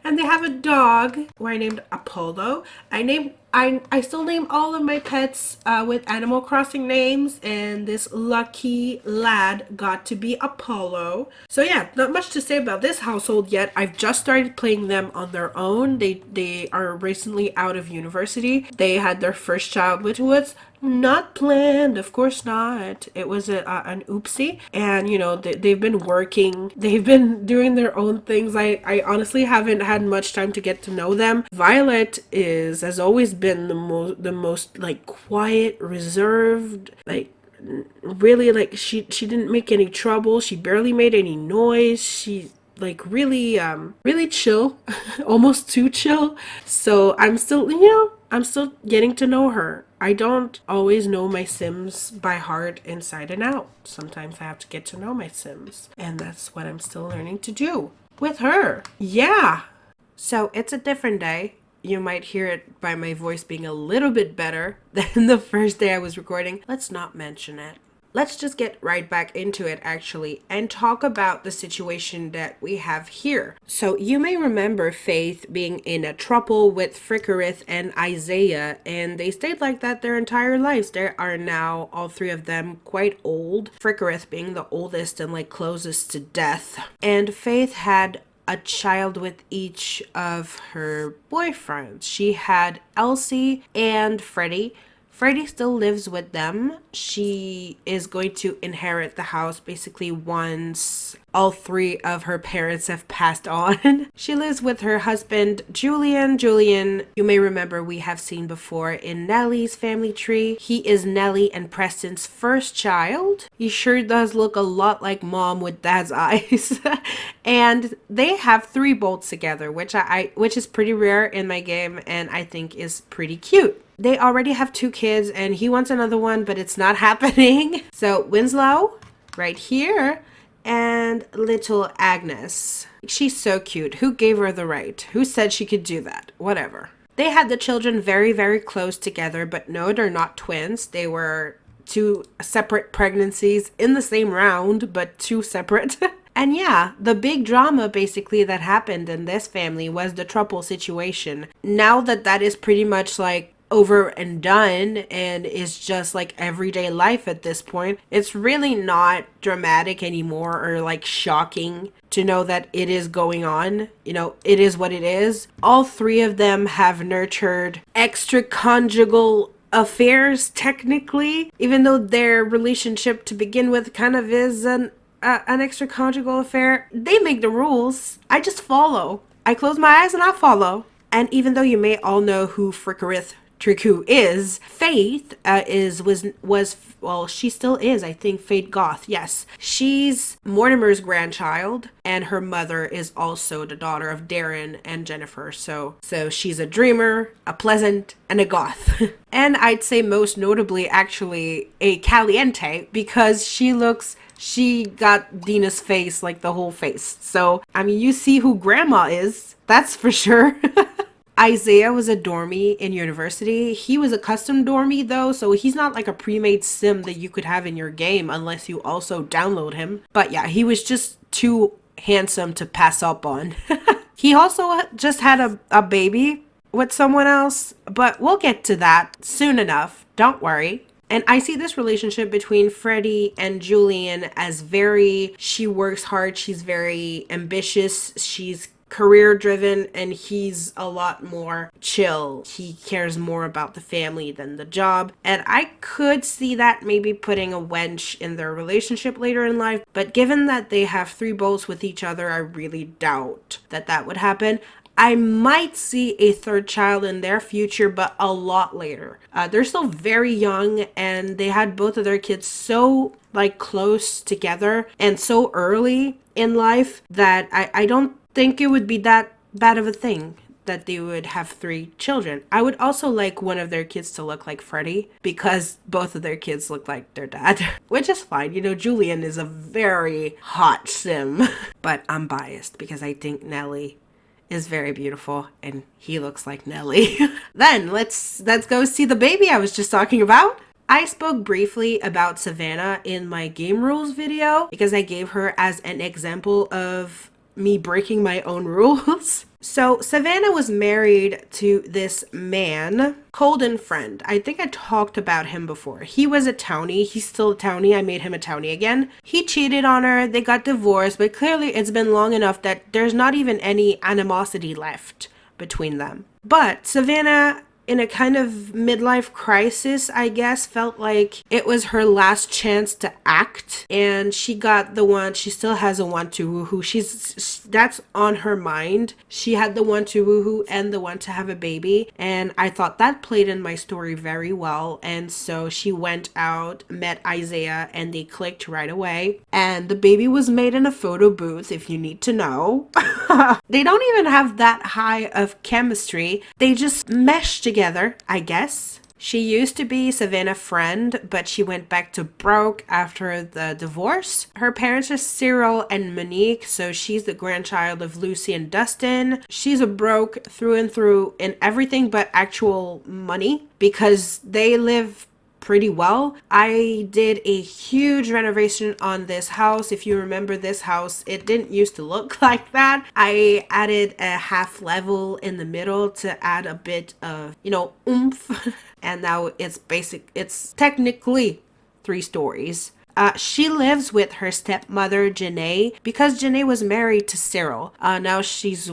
And they have a dog who I named Apollo. I still name all of my pets with Animal Crossing names, and this lucky lad got to be Apollo. So yeah, not much to say about this household yet. I've just started playing them on their own. They are recently out of university. They had their first child, which was not planned, of course not. It was an oopsie. And you know, they've been working, they've been doing their own things. I honestly haven't had much time to get to know them. Violet has always been the most like quiet, reserved, like really, like she didn't make any trouble. She barely made any noise. She like really chill. Almost too chill. So I'm still, you know, I'm still getting to know her. I don't always know my Sims by heart inside and out. Sometimes I have to get to know my Sims, and that's what I'm still learning to do with her. Yeah. So it's a different day. You might hear it by my voice being a little bit better than the first day I was recording. Let's not mention it. Let's just get right back into it, actually, and talk about the situation that we have here. So you may remember Faith being in a trouble with Frickerith and Isaiah, and they stayed like that their entire lives. They are now, all three of them, quite old. Frickerith being the oldest and like closest to death. And Faith had a child with each of her boyfriends. She had Elsie and Freddie. Freddie still lives with them. She is going to inherit the house basically once all three of her parents have passed on. She lives with her husband, Julian. Julian, you may remember we have seen before in Nellie's family tree. He is Nellie and Preston's first child. He sure does look a lot like mom with dad's eyes. And they have 3 bolts together, which is pretty rare in my game, and I think is pretty cute. They already have 2 kids, and he wants another one, but it's not happening. So Winslow, right here, and little Agnes. She's so cute. Who gave her the right? Who said she could do that? Whatever. They had the children very, very close together, but no, they're not twins. They were 2 separate pregnancies in the same round, but 2 separate. And yeah, the big drama basically that happened in this family was the trouble situation. Now that is pretty much like over and done and is just like everyday life at this point, it's really not dramatic anymore or like shocking to know that it is going on. You know, it is what it is. All 3 of them have nurtured extra-conjugal affairs technically, even though their relationship to begin with kind of is an extra-conjugal affair. They make the rules. I just follow. I close my eyes and I follow. And even though you may all know who Frickerith Triku is, Faith she still is, I think, Faith Goth, yes. She's Mortimer's grandchild, and her mother is also the daughter of Darren and Jennifer. So she's a dreamer, a pleasant, and a goth. And I'd say most notably, actually, a caliente, because she got Dina's face, like the whole face. So, I mean, you see who grandma is, that's for sure. Isaiah was a dormie in university. He was a custom dormie though, so he's not like a pre-made sim that you could have in your game unless you also download him. But yeah, he was just too handsome to pass up on. He also just had a baby with someone else, but we'll get to that soon enough. Don't worry. And I see this relationship between Freddie and Julian as she works hard, she's very ambitious, she's career driven and he's a lot more chill. He cares more about the family than the job. And I could see that maybe putting a wedge in their relationship later in life. But given that they have 3 boys with each other, I really doubt that that would happen. I might see a 3rd child in their future, but a lot later. They're still very young and they had both of their kids so like close together and so early in life that I don't think it would be that bad of a thing that they would have 3 children. I would also like one of their kids to look like Freddie because both of their kids look like their dad, which is fine. You know, Julian is a very hot sim, but I'm biased because I think Nellie is very beautiful and he looks like Nellie. Then let's go see the baby I was just talking about. I spoke briefly about Savannah in my game rules video because I gave her as an example of me breaking my own rules. So Savannah was married to this man, Colden Friend. I think I talked about him before. He was a townie. He's still a townie. I made him a townie again. He cheated on her. They got divorced, but clearly it's been long enough that there's not even any animosity left between them. But Savannah, in a kind of midlife crisis, I guess, felt like it was her last chance to act. And she got the one, she still has a want to woohoo. That's on her mind. She had the one to woohoo and the one to have a baby. And I thought that played in my story very well. And so she went out, met Isaiah, and they clicked right away. And the baby was made in a photo booth, if you need to know. They don't even have that high of chemistry. They just meshed together, I guess. She used to be Savannah's friend, but she went back to broke after the divorce. Her parents are Cyril and Monique, so she's the grandchild of Lucy and Dustin. She's a broke through and through in everything but actual money because they live pretty well. I did a huge renovation on this house. If you remember this house, it didn't used to look like that. I added a half level in the middle to add a bit of, oomph. And now it's technically 3 stories. She lives with her stepmother, Janae, because Janae was married to Cyril. Now she's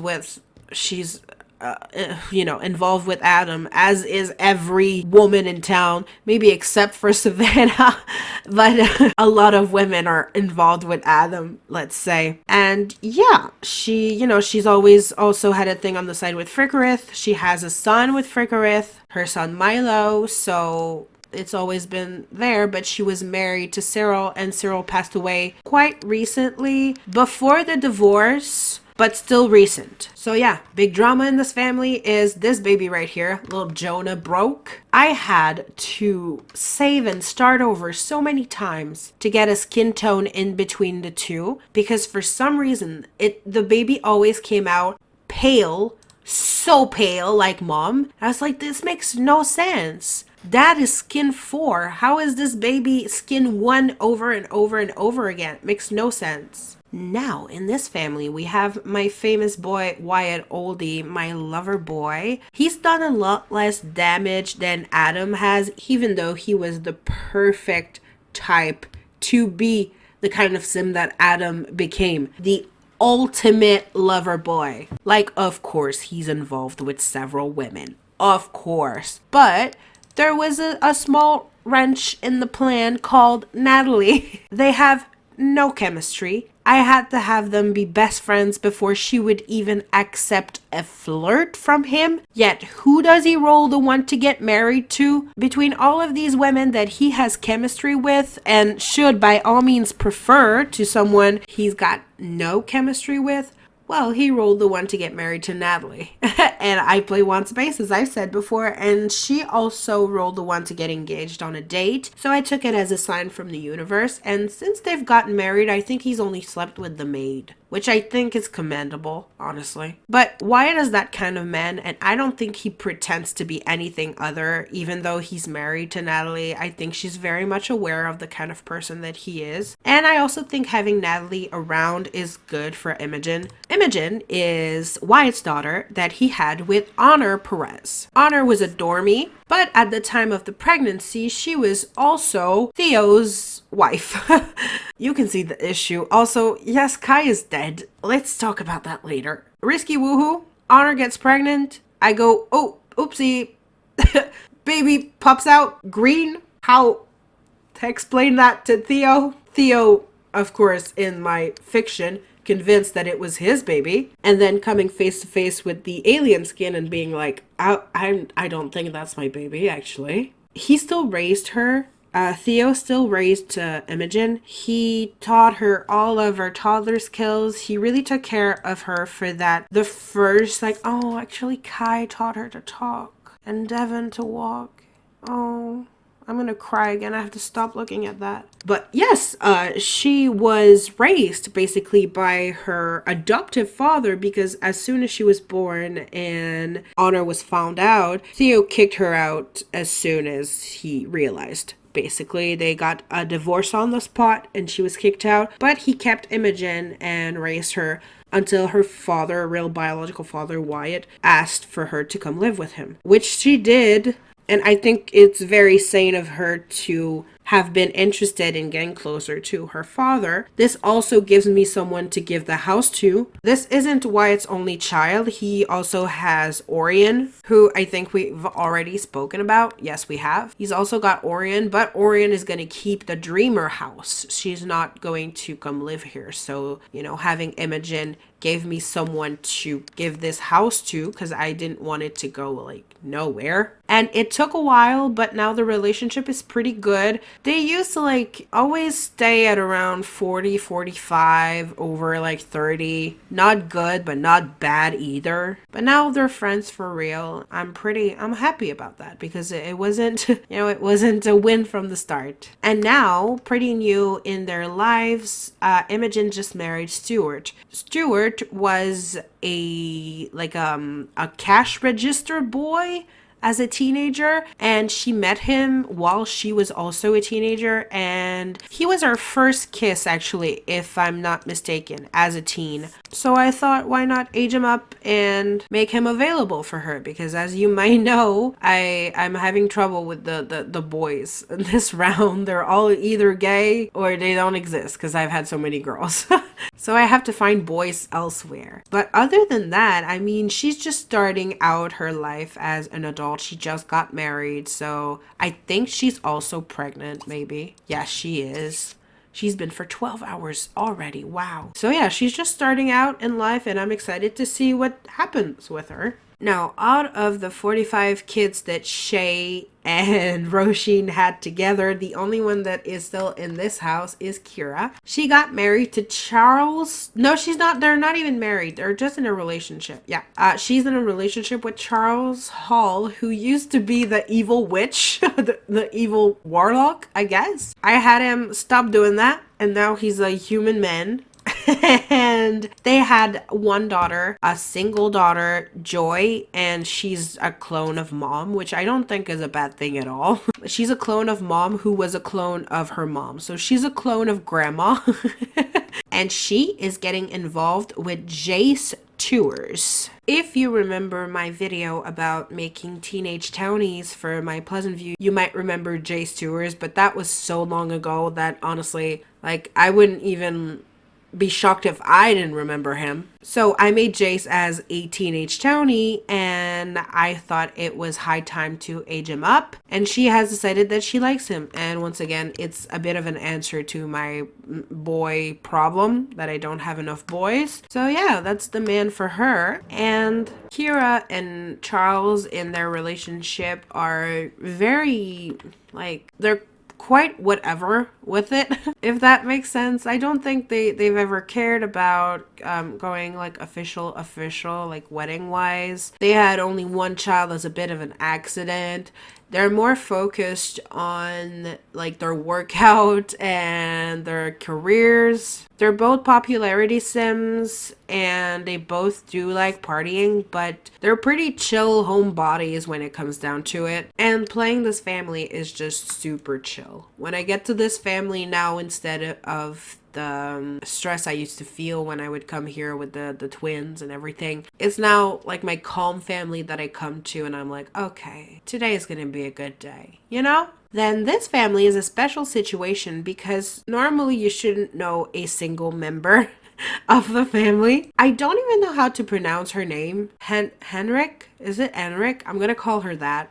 involved with Adam, as is every woman in town, maybe except for Savannah. But a lot of women are involved with Adam, let's say. And yeah, she's always also had a thing on the side with Frickerith. She has a son with Frickerith, her son Milo, so it's always been there, but she was married to Cyril, and Cyril passed away quite recently, before the divorce, but still recent. So yeah, big drama in this family is this baby right here, little Jonah broke. I had to save and start over so many times to get a skin tone in between the two, because for some reason, the baby always came out pale, so pale like mom. I was like, this makes no sense. Dad is skin 4. How is this baby skin 1 over and over and over again? It makes no sense. Now, in this family, we have my famous boy, Wyatt Oldie, my lover boy. He's done a lot less damage than Adam has, even though he was the perfect type to be the kind of sim that Adam became. The ultimate lover boy. Like, of course, he's involved with several women. Of course. But there was a small wrench in the plan called Natalie. They have no chemistry. I had to have them be best friends before she would even accept a flirt from him. Yet, who does he roll the one to get married to? Between all of these women that he has chemistry with and should by all means prefer to someone he's got no chemistry with, well, he rolled the one to get married to Natalie. And I play one space, as I've said before, and she also rolled the one to get engaged on a date. So I took it as a sign from the universe. And since they've gotten married, I think he's only slept with the maid, which I think is commendable, honestly. But Wyatt is that kind of man, and I don't think he pretends to be anything other, even though he's married to Natalie. I think she's very much aware of the kind of person that he is. And I also think having Natalie around is good for Imogen. Imogen is Wyatt's daughter that he had with Honor Perez. Honor was a dormie, but at the time of the pregnancy, she was also Theo's wife. You can see the issue. Also, yes, Kai is dead. Let's talk about that later. Risky woohoo. Honor gets pregnant. I go, oh, oopsie. Baby pops out green. How to explain that to Theo? Theo, of course, in my fiction, convinced that it was his baby, and then coming face to face with the alien skin and being like, I don't think that's my baby, actually. He still raised her. Theo still raised Imogen. He taught her all of her toddler skills. He really took care of her for that. The first, like, oh, actually, Kai taught her to talk and Devin to walk. Oh, I'm gonna cry again. I have to stop looking at that. But yes, she was raised basically by her adoptive father, because as soon as she was born and Honor was found out, Theo kicked her out as soon as he realized. Basically, they got a divorce on the spot and she was kicked out, but he kept Imogen and raised her until her father, a real biological father, Wyatt, asked for her to come live with him, which she did. And I think it's very sane of her to have been interested in getting closer to her father. This also gives me someone to give the house to. This isn't Wyatt's only child. He also has Orion, who I think we've already spoken about. Yes, we have. He's also got Orion, but Orion is going to keep the Dreamer house. She's not going to come live here. So, you know, having Imogen gave me someone to give this house to, because I didn't want it to go like nowhere. And it took a while, but now the relationship is pretty good. They used to like always stay at around 40, 45 over like 30. Not good, but not bad either. But now they're friends for real. I'm happy about that, because it wasn't, it wasn't a win from the start. And now, pretty new in their lives, Imogen just married Stuart. Stuart was a cash register boy as a teenager, and she met him while she was also a teenager, and he was our first kiss, actually, if I'm not mistaken, as a teen. So I thought, why not age him up and make him available for her, because as you might know, I'm having trouble with the boys in this round. They're all either gay or they don't exist, because I've had so many girls. So I have to find boys elsewhere. But other than that, I mean, she's just starting out her life as an adult. She just got married, so I think she's also pregnant, maybe. Yeah, she is. She's been for 12 hours already. Wow. So yeah, she's just starting out in life, and I'm excited to see what happens with her. Now, out of the 45 kids that Shay and Roisin had together, the only one that is still in this house is Kira. She got married to Charles. No, she's not. They're not even married. They're just in a relationship. Yeah. She's in a relationship with Charles Hall, who used to be the evil witch, the evil warlock, I guess. I had him stop doing that, and now he's a human man. And they had one daughter, a single daughter, Joy, and she's a clone of Mom, which I don't think is a bad thing at all. She's a clone of Mom who was a clone of her mom. So she's a clone of Grandma. And she is getting involved with Jace tours. If you remember my video about making teenage townies for my Pleasantview, you might remember Jace tours, but that was so long ago that honestly, like, I wouldn't even be shocked if I didn't remember him. So I made Jace as a teenage townie, and I thought it was high time to age him up, and she has decided that she likes him. And once again, it's a bit of an answer to my boy problem that I don't have enough boys. So yeah, that's the man for her. And Kira and Charles in their relationship are very, like, they're quite whatever with it, if that makes sense. I don't think they've ever cared about going like official like wedding wise. They had only one child as a bit of an accident. They're more focused on like their workout and their careers. They're both popularity sims and they both do like partying, but they're pretty chill homebodies when it comes down to it. And playing this family is just super chill. When I get to this family now, instead of the stress I used to feel when I would come here with the twins and everything, it's now like my calm family that I come to, and I'm like, okay, today is gonna be a good day, you know? Then this family is a special situation because normally you shouldn't know a single member of the family. I don't even know how to pronounce her name. Henrik? Is it Henrik? I'm gonna call her that.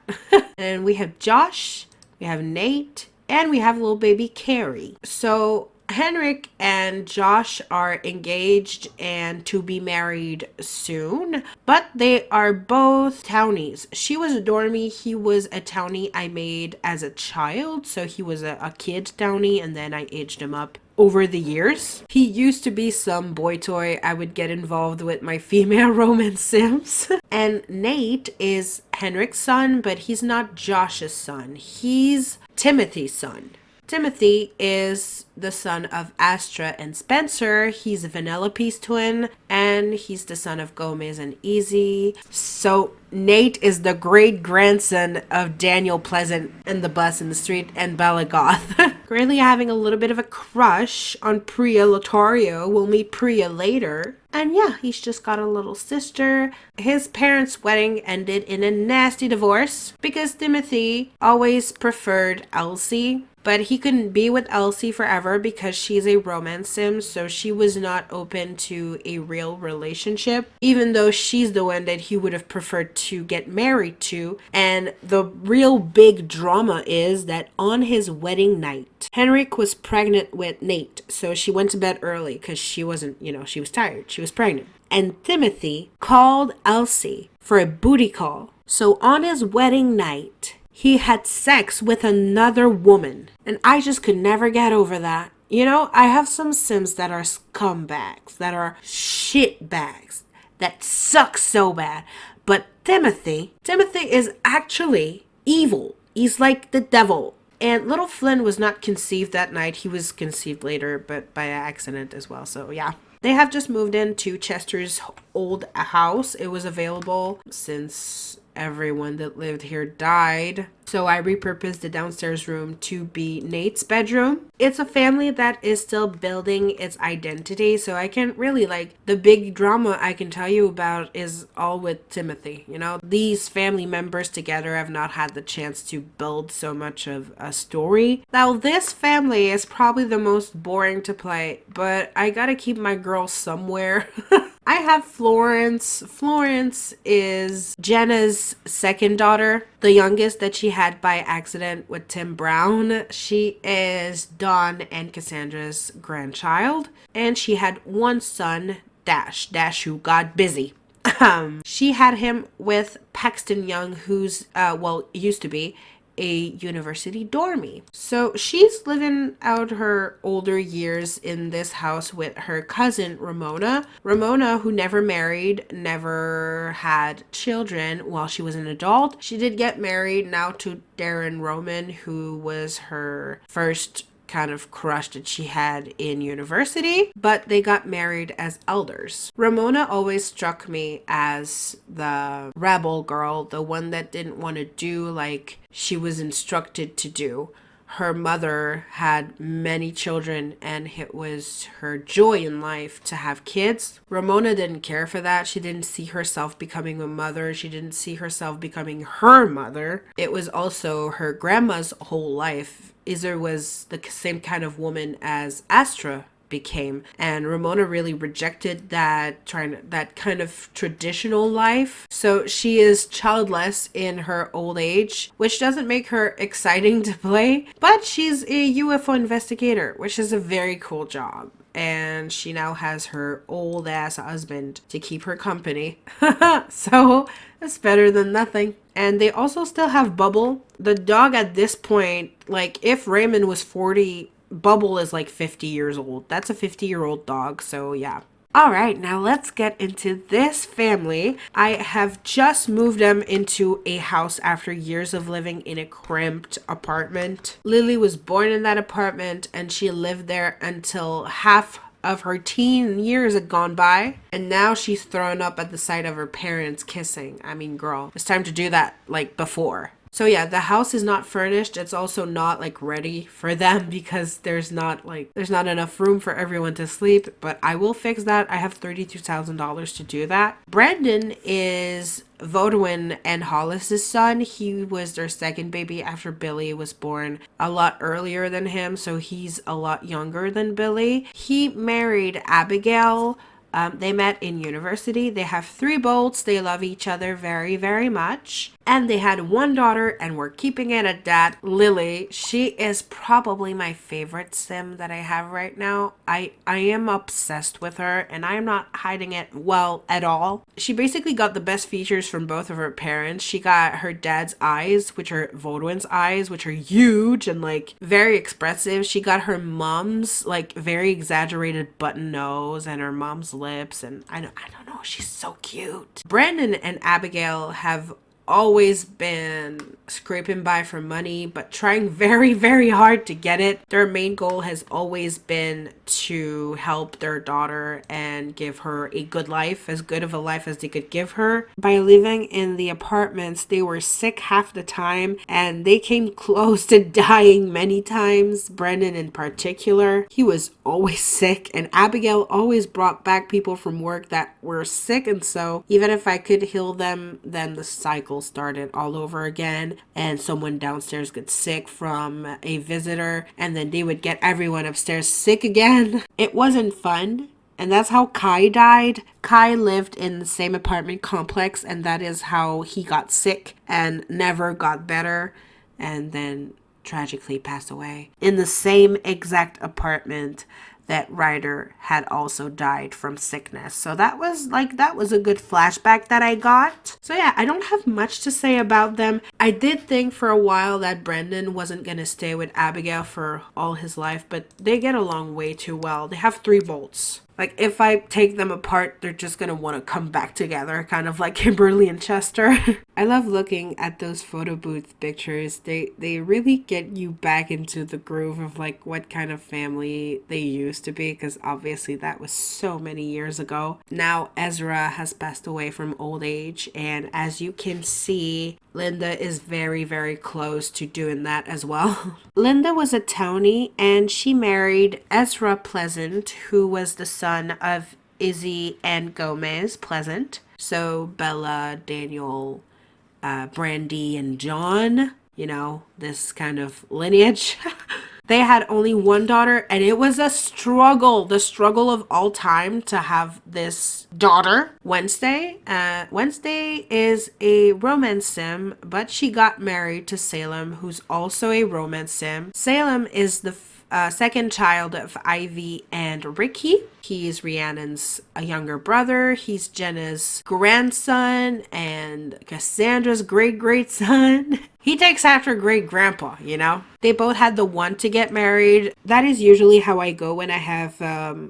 And we have Josh, we have Nate, and we have little baby Carrie. So Henrik and Josh are engaged and to be married soon, but they are both townies. She was a dormie, he was a townie I made as a child, so he was a kid townie, and then I aged him up over the years. He used to be some boy toy I would get involved with my female romance sims. And Nate is Henrik's son, but he's not Josh's son. He's Timothy's son. Timothy is the son of Astra and Spencer. He's a Vanellope's twin, and he's the son of Gomez and Easy. So Nate is the great grandson of Daniel Pleasant and the Bus in the Street and Bella Goth. Currently having a little bit of a crush on Priya Lotario. We'll meet Priya later. And yeah, he's just got a little sister. His parents' wedding ended in a nasty divorce because Timothy always preferred Elsie. But he couldn't be with Elsie forever because she's a romance sim, so she was not open to a real relationship, even though she's the one that he would have preferred to get married to. And the real big drama is that on his wedding night, Henrik was pregnant with Nate, so she went to bed early because she wasn't, she was tired. She was pregnant. And Timothy called Elsie for a booty call. So on his wedding night, he had sex with another woman. And I just could never get over that. I have some sims that are scumbags, that are shitbags, that suck so bad. But Timothy is actually evil. He's like the devil. And little Flynn was not conceived that night. He was conceived later, but by accident as well. So yeah. They have just moved into Chester's old house. It was available since everyone that lived here died. So I repurposed the downstairs room to be Nate's bedroom. It's a family that is still building its identity, so I can't really the big drama I can tell you about is all with Timothy. These family members together have not had the chance to build so much of a story. Now this family is probably the most boring to play, but I gotta keep my girls somewhere. I have Florence. Florence is Jenna's second daughter, the youngest that she had by accident with Tim Brown. She is Dawn and Cassandra's grandchild, and she had one son, Dash who got busy. She had him with Paxton Young, who's, used to be a university dormie. So she's living out her older years in this house with her cousin Ramona. Ramona, who never married, never had children while she was an adult. She did get married now to Darren Roman, who was her first kind of crush that she had in university, but they got married as elders. Ramona always struck me as the rebel girl, the one that didn't want to do like she was instructed to do. Her mother had many children and it was her joy in life to have kids. Ramona didn't care for that. She didn't see herself becoming a mother. She didn't see herself becoming her mother. It was also her grandma's whole life. Isador was the same kind of woman as Astra became, and Ramona really rejected that kind of traditional life. So she is childless in her old age, which doesn't make her exciting to play, but she's a UFO investigator, which is a very cool job. And she now has her old ass husband to keep her company. So that's better than nothing. And they also still have Bubble. The dog at this point, if Raymond was 40, Bubble is 50 years old. That's a 50-year-old dog, so yeah. All right, now let's get into this family. I have just moved them into a house after years of living in a cramped apartment. Lily was born in that apartment and she lived there until half of her teen years had gone by, and now she's thrown up at the sight of her parents kissing. I mean, girl, it's time to do that before. So yeah, the house is not furnished. It's also not like ready for them because there's not enough room for everyone to sleep, but I will fix that. I have $32,000 to do that. Brandon is Vaudouin and Hollis's son. He was their second baby after Billy was born a lot earlier than him, so he's a lot younger than Billy. He married Abigail. They met in university. They have 3 bolts. They love each other very, very much. And they had 1 daughter, and we're keeping it at that. Lily, she is probably my favorite sim that I have right now. I am obsessed with her, and I am not hiding it well at all. She basically got the best features from both of her parents. She got her dad's eyes, which are Vaudouin's eyes, which are huge and like very expressive. She got her mom's like very exaggerated button nose and her mom's lips, and I don't know, she's so cute. Brandon and Abigail have always been scraping by for money, but trying very, very hard to get it. Their main goal has always been to help their daughter and give her a good life, as good of a life as they could give her. By living in the apartments, they were sick half the time, and they came close to dying many times. Brendan in particular, he was always sick, and Abigail always brought back people from work that were sick, and so even if I could heal them, then the cycle started all over again, and someone downstairs gets sick from a visitor, and then they would get everyone upstairs sick again. It wasn't fun. And that's how Kai died. Kai lived in the same apartment complex, and that is how he got sick and never got better, and then tragically passed away in the same exact apartment that Ryder had also died from sickness. So that was a good flashback that I got. So yeah, I don't have much to say about them. I did think for a while that Brendan wasn't gonna stay with Abigail for all his life, but they get along way too well. They have 3 bolts. Like, if I take them apart, they're just gonna want to come back together, kind of like Kimberly and Chester. I love looking at those photo booth pictures. They really get you back into the groove of like what kind of family they used to be, because obviously that was so many years ago. Now Ezra has passed away from old age, and as you can see, Linda is very, very close to doing that as well. Linda was a townie, and she married Ezra Pleasant, who was the son of Izzy and Gomez Pleasant. So Bella, Daniel, Brandy, and John, you know, this kind of lineage. They had only 1 daughter, and it was a struggle, the struggle of all time to have this daughter. Wednesday is a romance sim, but she got married to Salem, who's also a romance sim. Salem is the second child of Ivy and Ricky. He's Rhiannon's younger brother. He's Jenna's grandson and Cassandra's great-great-son. He takes after great-grandpa, you know? They both had the want to get married. That is usually how I go when I have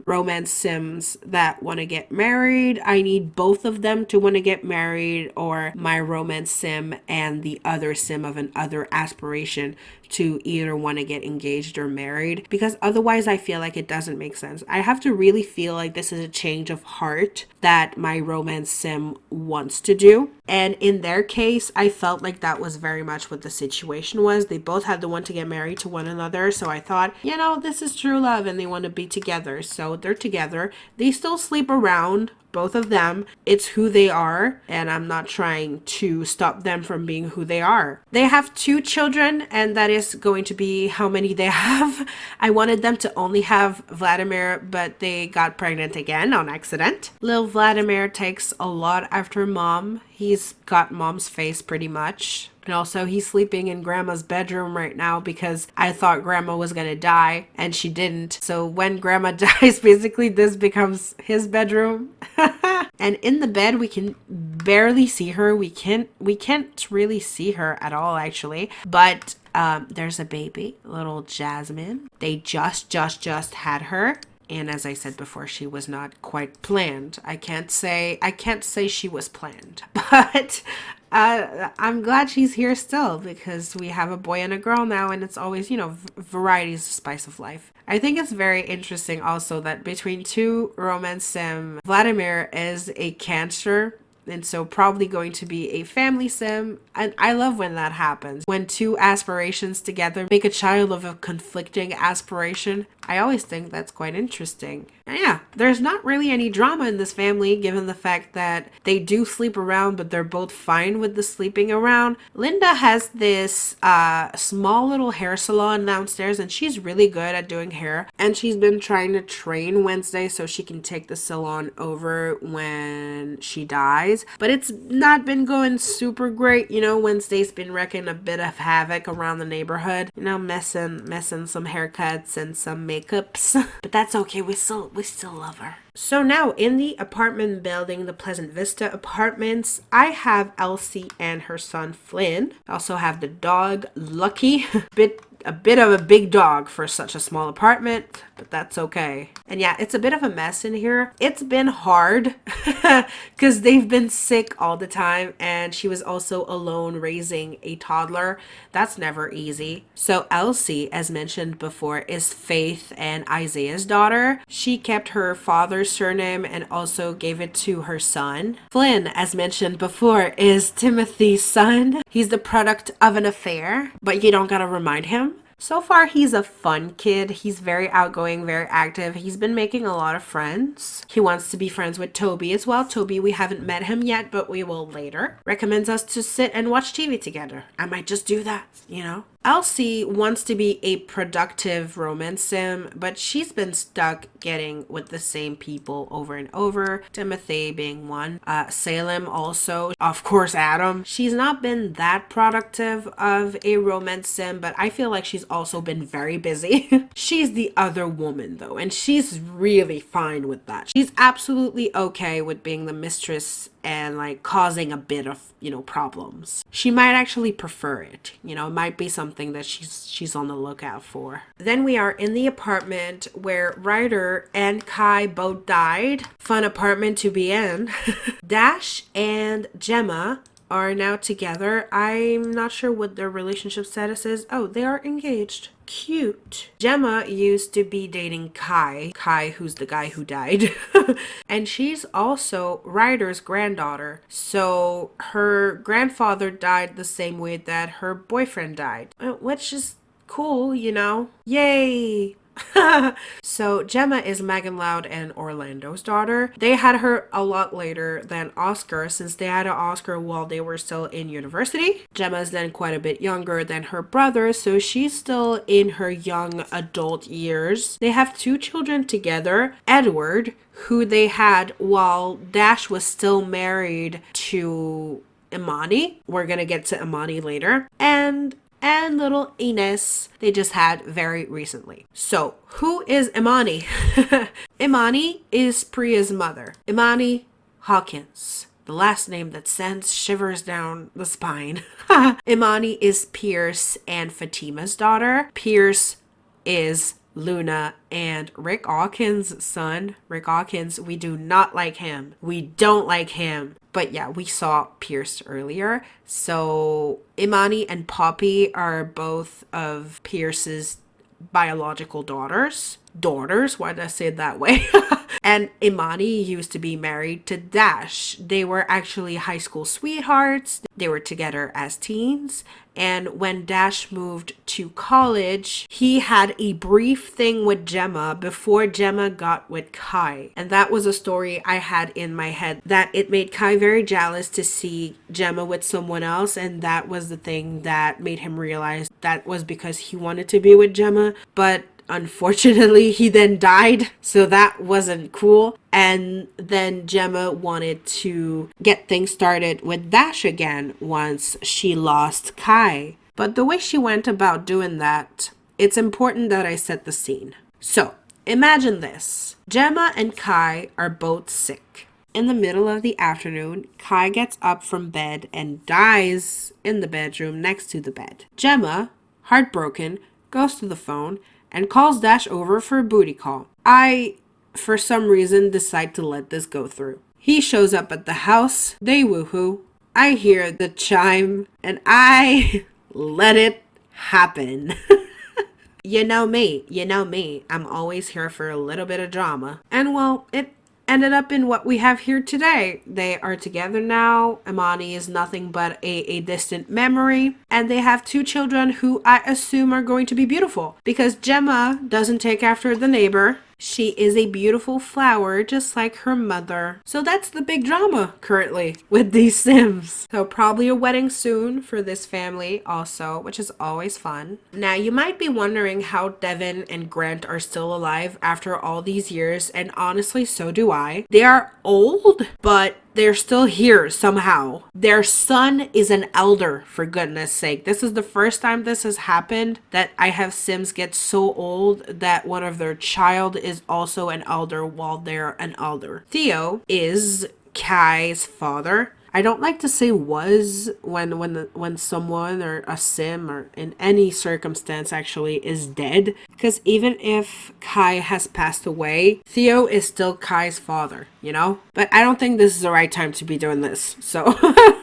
romance sims that want to get married. I need both of them to want to get married, or my romance sim and the other sim of an other aspiration to either want to get engaged or married, because otherwise I feel like it doesn't make sense. I have to really feel like this is a change of heart that my romance sim wants to do. And in their case, I felt like that was very much what the situation was. They both had the want to get married to one another. So I thought, you know, this is true love and they want to be together. So they're together. They still sleep around, both of them. It's who they are, and I'm not trying to stop them from being who they are. They have 2 children, and that is going to be how many they have. I wanted them to only have Vladimir, but they got pregnant again on accident. Lil Vladimir takes a lot after mom. He's got mom's face pretty much. And also he's sleeping in grandma's bedroom right now because I thought grandma was gonna die and she didn't. So when grandma dies, basically this becomes his bedroom. And in the bed we can barely see her. We can't really see her at all actually. But there's a baby, little Jasmine. They just had her. And as I said before, she was not quite planned. I can't say she was planned, but I'm glad she's here still, because we have a boy and a girl now, and it's always, you know, variety is the spice of life. I think it's very interesting also that between 2 romance sim, Vladimir is a Cancer, And so probably going to be a family sim. And I love when that happens. When two aspirations together make a child of a conflicting aspiration. I always think that's quite interesting. And yeah, there's not really any drama in this family given the fact that they do sleep around, but they're both fine with the sleeping around. Linda has this small little hair salon downstairs, and she's really good at doing hair. And she's been trying to train Wednesday so she can take the salon over when she dies. But it's not been going super great. You know, Wednesday's been wreaking a bit of havoc around the neighborhood. You know, messing some haircuts and some makeups. But that's okay. We still love her. So now in the apartment building, the Pleasant Vista Apartments, I have Elsie and her son Flynn. I also have the dog Lucky. A bit of a big dog for such a small apartment, but that's okay. And yeah, it's a bit of a mess in here. It's been hard because they've been sick all the time, and she was also alone raising a toddler. That's never easy. So Elsie, as mentioned before, is Faith and Isaiah's daughter. She kept her father's surname and also gave it to her son. Flynn, as mentioned before, is Timothy's son. He's the product of an affair, but you don't gotta remind him. So far, he's a fun kid. He's very outgoing, very active. He's been making a lot of friends. He wants to be friends with Toby as well. Toby, we haven't met him yet, but we will later. Recommends us to sit and watch TV together. I might just do that, you know? Elsie wants to be a productive romance sim, but she's been stuck getting with the same people over and over. Timothy being one. Salem also. Of course, Adam. She's not been that productive of a romance sim, but I feel like she's also been very busy. She's the other woman though, and she's really fine with that. She's absolutely okay with being the mistress and like causing a bit of, you know, problems. She might actually prefer it. You know, it might be something that she's on the lookout for. Then we are in the apartment where Ryder and Kai both died. Fun apartment to be in. Dash and Gemma are now together. I'm not sure what their relationship status is. Oh, they are engaged. Cute. Gemma used to be dating Kai, who's the guy who died. And she's also Ryder's granddaughter. So her grandfather died the same way that her boyfriend died, which is cool, you know? Yay! So Gemma is Megan Loud and Orlando's daughter. They had her a lot later than Oscar, since they had an Oscar while they were still in university. Gemma is then quite a bit younger than her brother, so she's still in her young adult years. They have 2 children together. Edward, who they had while Dash was still married to Imani. We're gonna get to Imani later. And little Ines they just had very recently. So who is Imani? Imani is Priya's mother. Imani Hawkins. The last name that sends shivers down the spine. Imani is Pierce and Fatima's daughter. Pierce is Luna and Rick Hawkins' son. Rick Hawkins, we do not like him. We don't like him. But yeah, we saw Pierce earlier. So Imani and Poppy are both of Pierce's biological daughters. Why did I say it that way? And Imani used to be married to Dash. They were actually high school sweethearts. They were together as teens. And when Dash moved to college, he had a brief thing with Gemma before Gemma got with Kai. And that was a story I had in my head, that it made Kai very jealous to see Gemma with someone else. And that was the thing that made him realize that was because he wanted to be with Gemma. But unfortunately, he then died, so that wasn't cool. And then Gemma wanted to get things started with Dash again once she lost Kai. But the way she went about doing that, it's important that I set the scene. So, imagine this. Gemma and Kai are both sick. In the middle of the afternoon, Kai gets up from bed and dies in the bedroom next to the bed. Gemma, heartbroken, goes to the phone and calls Dash over for a booty call. I, for some reason, decide to let this go through. He shows up at the house, they woohoo. I hear the chime, and I let it happen. You know me, I'm always here for a little bit of drama. And well, it ended up in what we have here today. They are together now. Imani is nothing but a distant memory. And they have 2 children who I assume are going to be beautiful. Because Gemma doesn't take after the neighbor. She is a beautiful flower, just like her mother. So that's the big drama currently with these Sims. So probably a wedding soon for this family also, which is always fun. Now you might be wondering how Devin and Grant are still alive after all these years, and honestly, so do I. They are old, but they're still here somehow. Their son is an elder, for goodness sake. This is the first time this has happened, that I have Sims get so old that one of their child is also an elder while they're an elder. Theo is Kai's father. I don't like to say was when someone or a sim or in any circumstance actually is dead, because even if Kai has passed away, Theo is still Kai's father, you know? But I don't think this is the right time to be doing this. So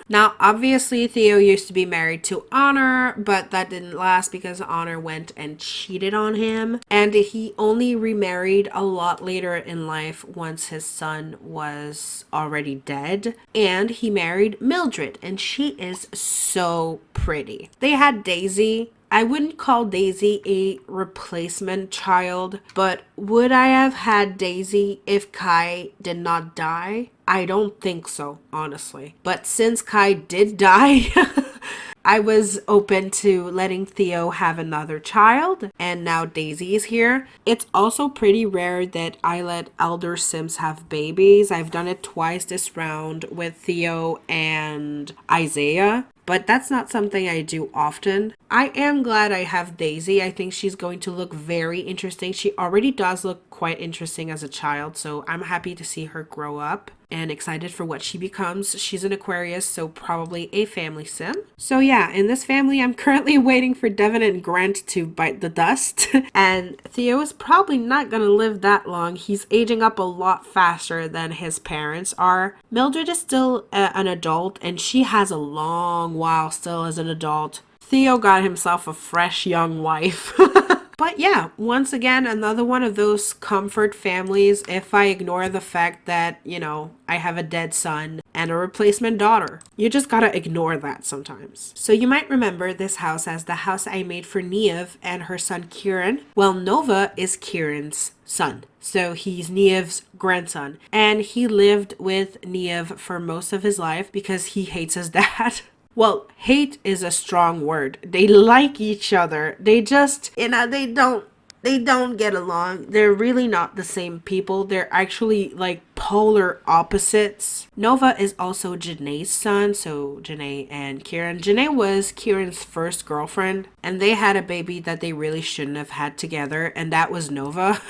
now obviously Theo used to be married to Honor, but that didn't last because Honor went and cheated on him, and he only remarried a lot later in life once his son was already dead, and he married Mildred, and she is so pretty. They had Daisy. I wouldn't call Daisy a replacement child, but would I have had Daisy if Kai did not die? I don't think so, honestly. But since Kai did die, I was open to letting Theo have another child, and now Daisy is here. It's also pretty rare that I let elder Sims have babies. I've done it twice this round with Theo and Isaiah, but that's not something I do often. I am glad I have Daisy. I think she's going to look very interesting. She already does look quite interesting as a child, so I'm happy to see her grow up and excited for what she becomes. She's an Aquarius, so probably a family sim. So yeah, in this family, I'm currently waiting for Devin and Grant to bite the dust. And Theo is probably not gonna live that long. He's aging up a lot faster than his parents are. Mildred is still an adult, and she has a long while still as an adult. Theo got himself a fresh young wife. But yeah, once again, another one of those comfort families if I ignore the fact that, you know, I have a dead son and a replacement daughter. You just gotta ignore that sometimes. So you might remember this house as the house I made for Neve and her son Kieran. Well, Nova is Kieran's son. So he's Niamh's grandson. And he lived with Niamh for most of his life because he hates his dad. Well, hate is a strong word. They like each other. They just, you know, they don't get along. They're really not the same people. They're actually like polar opposites. Nova is also Janae's son, so Janae and Kieran. Janae was Kieran's first girlfriend, and they had a baby that they really shouldn't have had together, and that was Nova.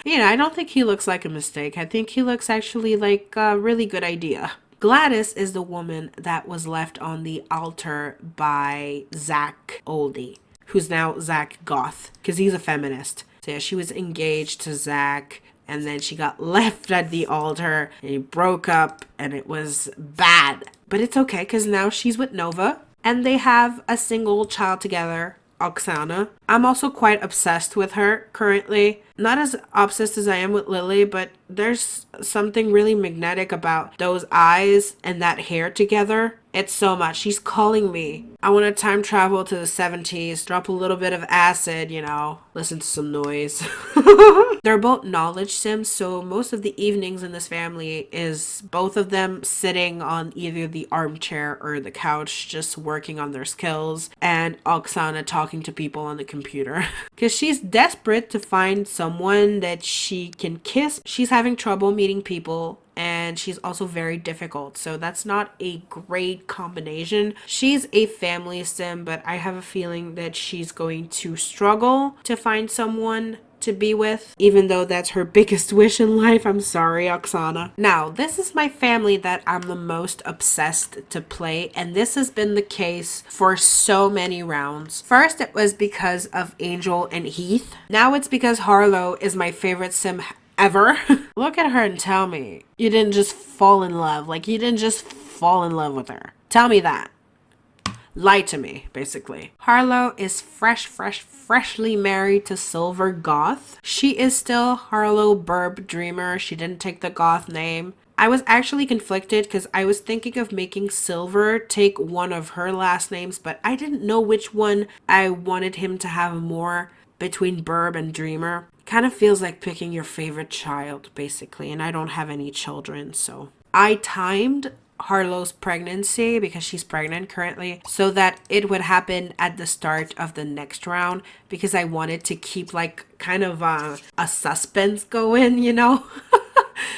You know, I don't think he looks like a mistake. I think he looks actually like a really good idea. Gladys is the woman that was left on the altar by Zach Oldie, who's now Zach Goth, because he's a feminist. So yeah, she was engaged to Zach, and then she got left at the altar, and he broke up, and it was bad. But it's okay, because now she's with Nova, and they have a single child together, Oksana. I'm also quite obsessed with her currently. Not as obsessed as I am with Lily, but there's something really magnetic about those eyes and that hair together. It's so much. She's calling me. I want to time travel to the 70s, drop a little bit of acid, you know, listen to some noise. They're both knowledge sims, so most of the evenings in this family is both of them sitting on either the armchair or the couch, just working on their skills, and Oksana talking to people on the computer. Because she's desperate to find someone that she can kiss. She's having trouble meeting people, and she's also very difficult, so that's not a great combination. She's a family sim, but I have a feeling that she's going to struggle to find someone to be with, even though that's her biggest wish in life. I'm sorry, Oksana. Now, this is my family that I'm the most obsessed to play, and this has been the case for so many rounds. First, it was because of Angel and Heath. Now it's because Harlow is my favorite sim ever. Look at her and tell me you didn't just fall in love. Like, you didn't just fall in love with her. Tell me that. lie to me, basically. Harlow is freshly married to Silver Goth. She is still Harlow Burb Dreamer. She didn't take the Goth name. I was actually conflicted because I was thinking of making Silver take one of her last names, but I didn't know which one I wanted him to have more between Burb and Dreamer. Kind of feels like picking your favorite child, basically, and I don't have any children, so. I timed Harlow's pregnancy, because she's pregnant currently, so that it would happen at the start of the next round, because I wanted to keep like kind of a suspense going, you know?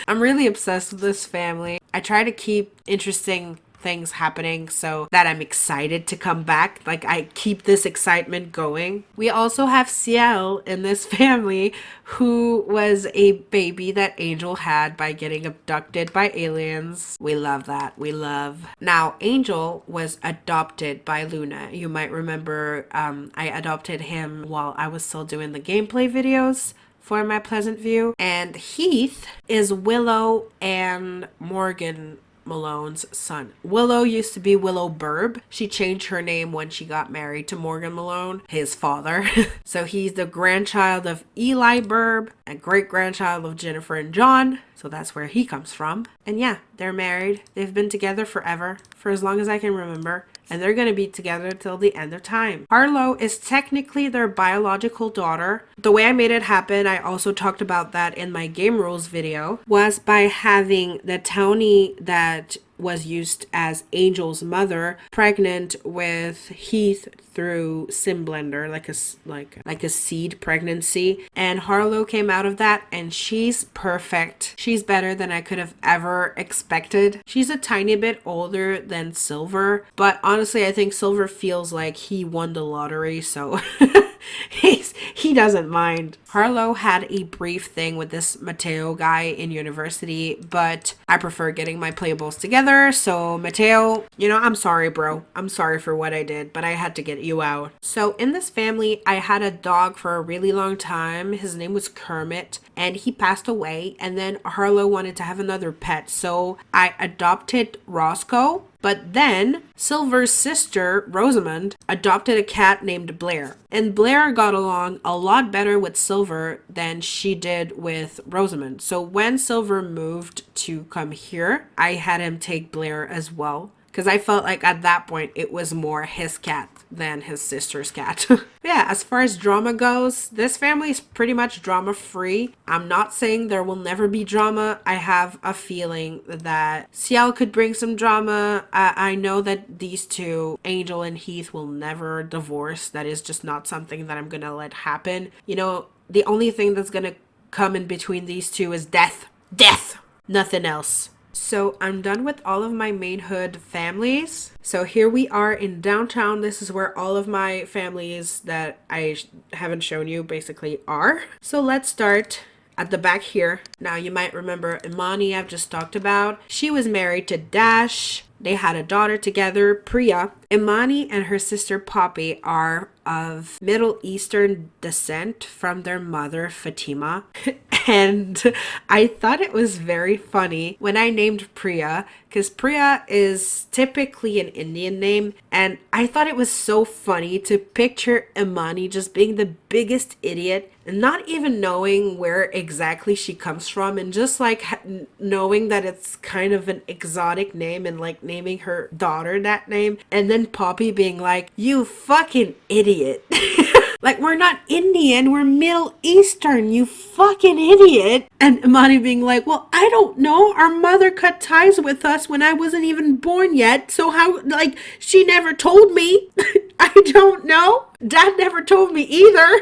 I'm really obsessed with this family. I try to keep interesting things happening so that I'm excited to come back. Like, I keep this excitement going. We also have Ciel in this family, who was a baby that Angel had by getting abducted by aliens. We love that. We love. Now, Angel was adopted by Luna. You might remember I adopted him while I was still doing the gameplay videos for my Pleasantview. And Heath is Willow and Morgan Malone's son. Willow used to be Willow Burb. She changed her name when she got married to Morgan Malone, his father. So he's the grandchild of Eli Burb and great-grandchild of Jennifer and John. So that's where he comes from. And yeah, they're married. They've been together forever, for as long as I can remember. And they're going to be together till the end of time. Harlow is technically their biological daughter. The way I made it happen, I also talked about that in my game rules video, was by having the townie that was used as Angel's mother pregnant with Heath through Sim Blender, like a seed pregnancy, and Harlow came out of that, and she's perfect. She's better than I could have ever expected. She's a tiny bit older than Silver, but honestly I think Silver feels like he won the lottery, so he doesn't mind. Harlow had a brief thing with this Mateo guy in university, but I prefer getting my playables together. So Mateo, you know, I'm sorry, bro. I'm sorry for what I did, but I had to get you out. So in this family, I had a dog for a really long time. His name was Kermit, and he passed away. And then Harlow wanted to have another pet, so I adopted Roscoe. But then Silver's sister, Rosamond, adopted a cat named Blair. And Blair got along a lot better with Silver than she did with Rosamond. So when Silver moved to come here, I had him take Blair as well, because I felt like at that point it was more his cat than his sister's cat. Yeah, as far as drama goes, this family is pretty much drama free. I'm not saying there will never be drama. I have a feeling that Ciel could bring some drama. I know that these two, Angel and Heath, will never divorce. That is just not something that I'm gonna let happen. You know, the only thing that's gonna come in between these two is death. Death! Nothing else. So I'm done with all of my maidhood families. So here we are in downtown. This is where all of my families that I haven't shown you basically are. So let's start at the back here. Now you might remember Imani I've just talked about. She was married to Dash. They had a daughter together, Priya. Imani and her sister Poppy are of Middle Eastern descent from their mother Fatima. And I thought it was very funny when I named Priya, because Priya is typically an Indian name, and I thought it was so funny to picture Imani just being the biggest idiot and not even knowing where exactly she comes from, and just like knowing that it's kind of an exotic name and like naming her daughter that name, and then Poppy being like, "You fucking idiot." Like, we're not Indian, we're Middle Eastern, you fucking idiot. And Imani being like, well, I don't know. Our mother cut ties with us when I wasn't even born yet. So how, like, she never told me. I don't know. Dad never told me either.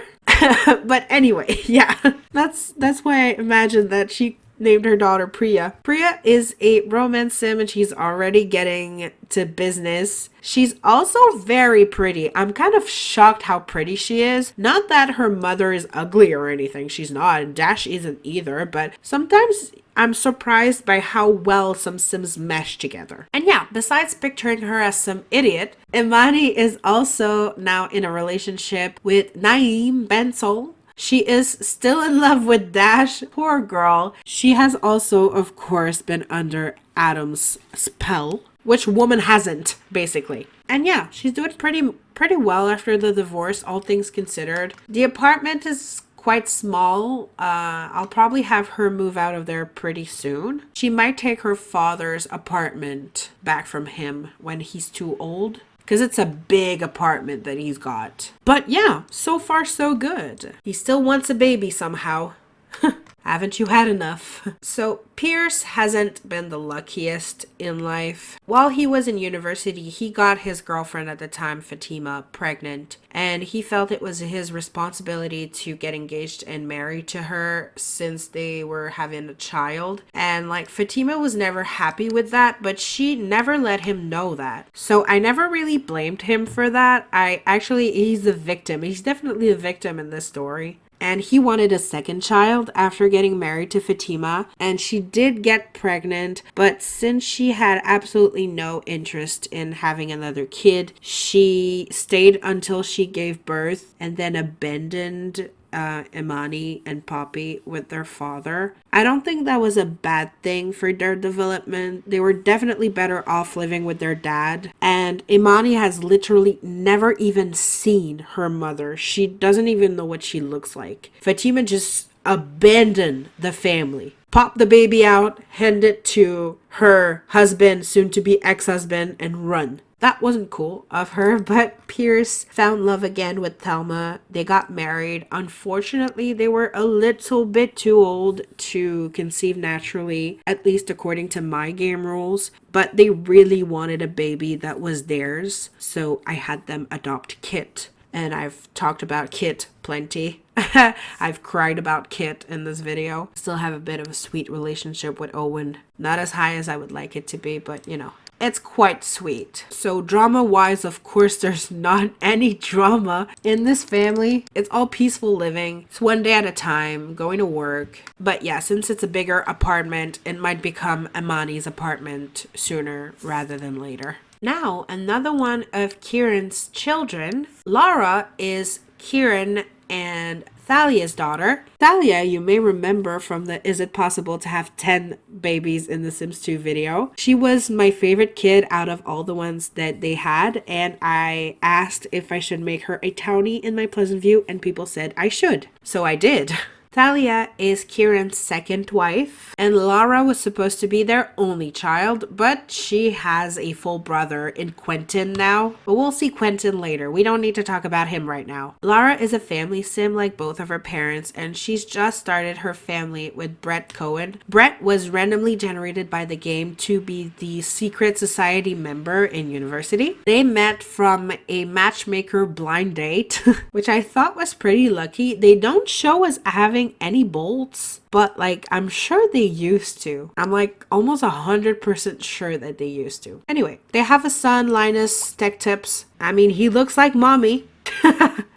But anyway, yeah. That's why I imagined that she named her daughter Priya. Priya is a romance sim, and she's already getting to business. She's also very pretty. I'm kind of shocked how pretty she is. Not that her mother is ugly or anything. She's not. And Dash isn't either. But sometimes I'm surprised by how well some sims mesh together. And yeah, besides picturing her as some idiot, Imani is also now in a relationship with Naeem Bensol. She is still in love with Dash. Poor girl. She has also, of course, been under Adam's spell. Which woman hasn't, basically? And yeah, she's doing pretty well after the divorce, all things considered. The apartment is quite small. I'll probably have her move out of there pretty soon. She might take her father's apartment back from him when he's too old, because it's a big apartment that he's got. But yeah, so far so good. He still wants a baby somehow. Haven't you had enough? So Pierce hasn't been the luckiest in life. While he was in university, he got his girlfriend at the time, Fatima, pregnant, and he felt it was his responsibility to get engaged and married to her since they were having a child. And like, Fatima was never happy with that, but she never let him know that. So I never really blamed him for that. He's the victim. He's definitely the victim in this story. And he wanted a second child after getting married to Fatima, and she did get pregnant, but since she had absolutely no interest in having another kid, she stayed until she gave birth and then abandoned Imani and Poppy with their father. I don't think that was a bad thing for their development. They were definitely better off living with their dad. And Imani has literally never even seen her mother. She doesn't even know what she looks like. Fatima just abandoned the family. Pop the baby out, hand it to her husband, soon to be ex-husband, and run. That wasn't cool of her, but Pierce found love again with Thelma. They got married. Unfortunately, they were a little bit too old to conceive naturally, at least according to my game rules. But they really wanted a baby that was theirs, so I had them adopt Kit. And I've talked about Kit plenty. I've cried about Kit in this video. Still have a bit of a sweet relationship with Owen. Not as high as I would like it to be, but you know. It's quite sweet. So drama-wise, of course, there's not any drama in this family. It's all peaceful living. It's one day at a time, going to work. But yeah, since it's a bigger apartment, it might become Imani's apartment sooner rather than later. Now, another one of Kieran's children. Lara is Kieran and Thalia's daughter. Thalia, you may remember from the Is It Possible to Have 10 Babies in the Sims 2 video. She was my favorite kid out of all the ones that they had, and I asked if I should make her a townie in my Pleasantview, and people said I should. So I did. Thalia is Kieran's second wife, and Lara was supposed to be their only child, but she has a full brother in Quentin now. But we'll see Quentin later. We don't need to talk about him right now. Lara is a family sim like both of her parents, and she's just started her family with Brett Cohen. Brett was randomly generated by the game to be the secret society member in university. They met from a matchmaker blind date, which I thought was pretty lucky. They don't show us having any bolts, but like I'm sure they used to. I'm like almost 100% sure that they used to. Anyway, they have a son, Linus Tech Tips. I mean, he looks like mommy.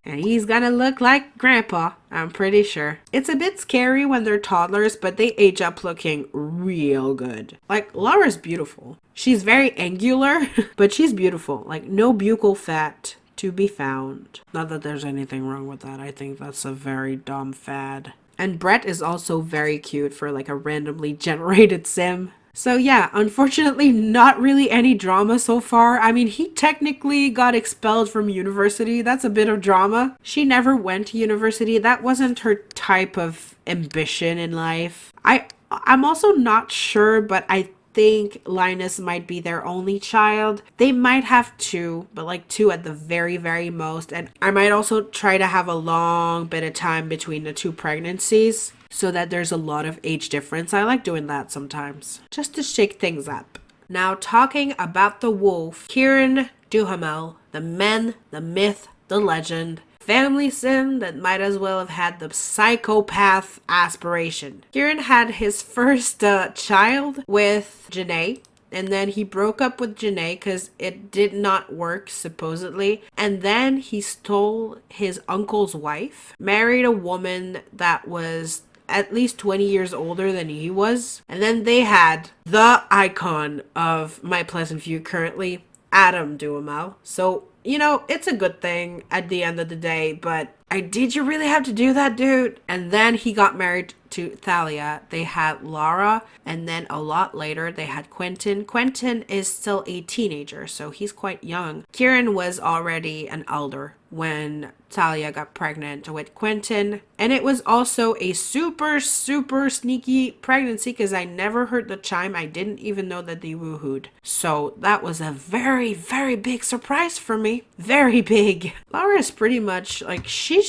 And he's gonna look like grandpa, I'm pretty sure. It's a bit scary when they're toddlers, but they age up looking real good. Like, Laura's beautiful. She's very angular, but she's beautiful. Like, no buccal fat to be found. Not that there's anything wrong with that. I think that's a very dumb fad. And Brett is also very cute for like a randomly generated sim. So yeah, unfortunately, not really any drama so far. I mean, he technically got expelled from university. That's a bit of drama. She never went to university. That wasn't her type of ambition in life. I'm also not sure, but I think Linus might be their only child. They might have two, but like two at the very, very most. And I might also try to have a long bit of time between the two pregnancies so that there's a lot of age difference. I like doing that sometimes, just to shake things up. Now, talking about the wolf, Kieran Duhamel, the man, the myth, the legend, family sim that might as well have had the psychopath aspiration. Kieran had his first child with Janae, and then he broke up with Janae because it did not work, supposedly. And then he stole his uncle's wife, married a woman that was at least 20 years older than he was. And then they had the icon of my Pleasantview currently, Adam Duhamel. So, you know, it's a good thing at the end of the day, but did you really have to do that, dude? And then he got married to Thalia, they had Lara, and then a lot later they had Quentin. Quentin is still a teenager, so he's quite young. Kieran was already an elder when Thalia got pregnant with Quentin. And it was also a super sneaky pregnancy because I never heard the chime. I didn't even know that they woohooed. So that was a very big surprise for me. Very big. Laura's pretty much like, she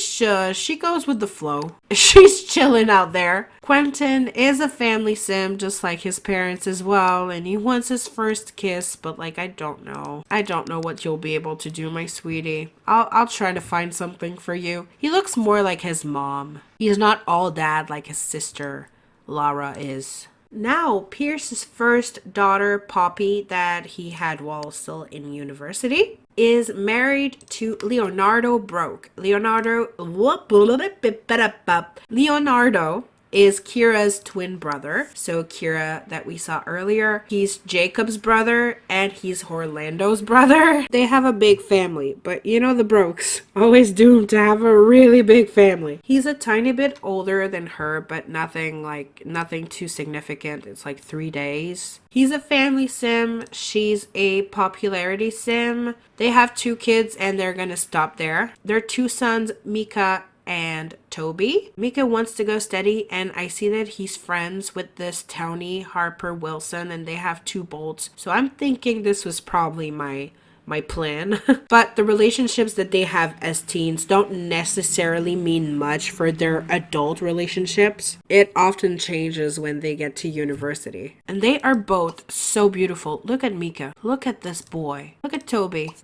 goes with the flow. She's chilling out there. Quentin is a family sim just like his parents as well, and he wants his first kiss, but like I don't know what you'll be able to do, my sweetie. I'll try to find something for you. He looks more like his mom. He's not all dad like his sister Lara is. Now, Pierce's first daughter, Poppy, that he had while still in university, is married to Leonardo Broke. Leonardo is Kira's twin brother. So Kira that we saw earlier, he's Jacob's brother and he's Orlando's brother. They have a big family, but you know the Brokes, always doomed to have a really big family. He's a tiny bit older than her, but nothing too significant. It's like 3 days. He's a family sim. She's a popularity sim. They have 2 kids and they're gonna stop there. Their 2 sons, Mika and Toby. Mika wants to go steady, and I see that he's friends with this townie Harper Wilson, and they have 2 bolts. So I'm thinking this was probably my plan. But the relationships that they have as teens don't necessarily mean much for their adult relationships. It often changes when they get to university. And they are both so beautiful. Look at Mika. Look at this boy. Look at Toby.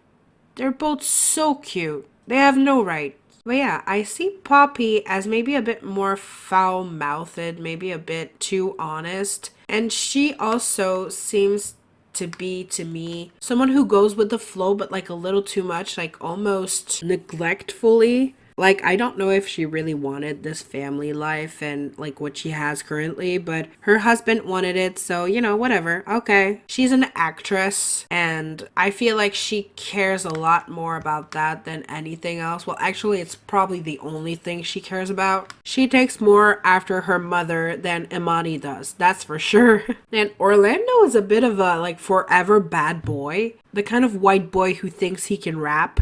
They're both so cute. They have no right. But yeah, I see Poppy as maybe a bit more foul-mouthed, maybe a bit too honest. And she also seems to be, to me, someone who goes with the flow, but like a little too much, like almost neglectfully. Like, I don't know if she really wanted this family life and like what she has currently, but her husband wanted it, so you know, whatever. Okay. She's an actress, and I feel like she cares a lot more about that than anything else. Well, actually, it's probably the only thing she cares about. She takes more after her mother than Imani does, that's for sure. And Orlando is a bit of a like forever bad boy, the kind of white boy who thinks he can rap.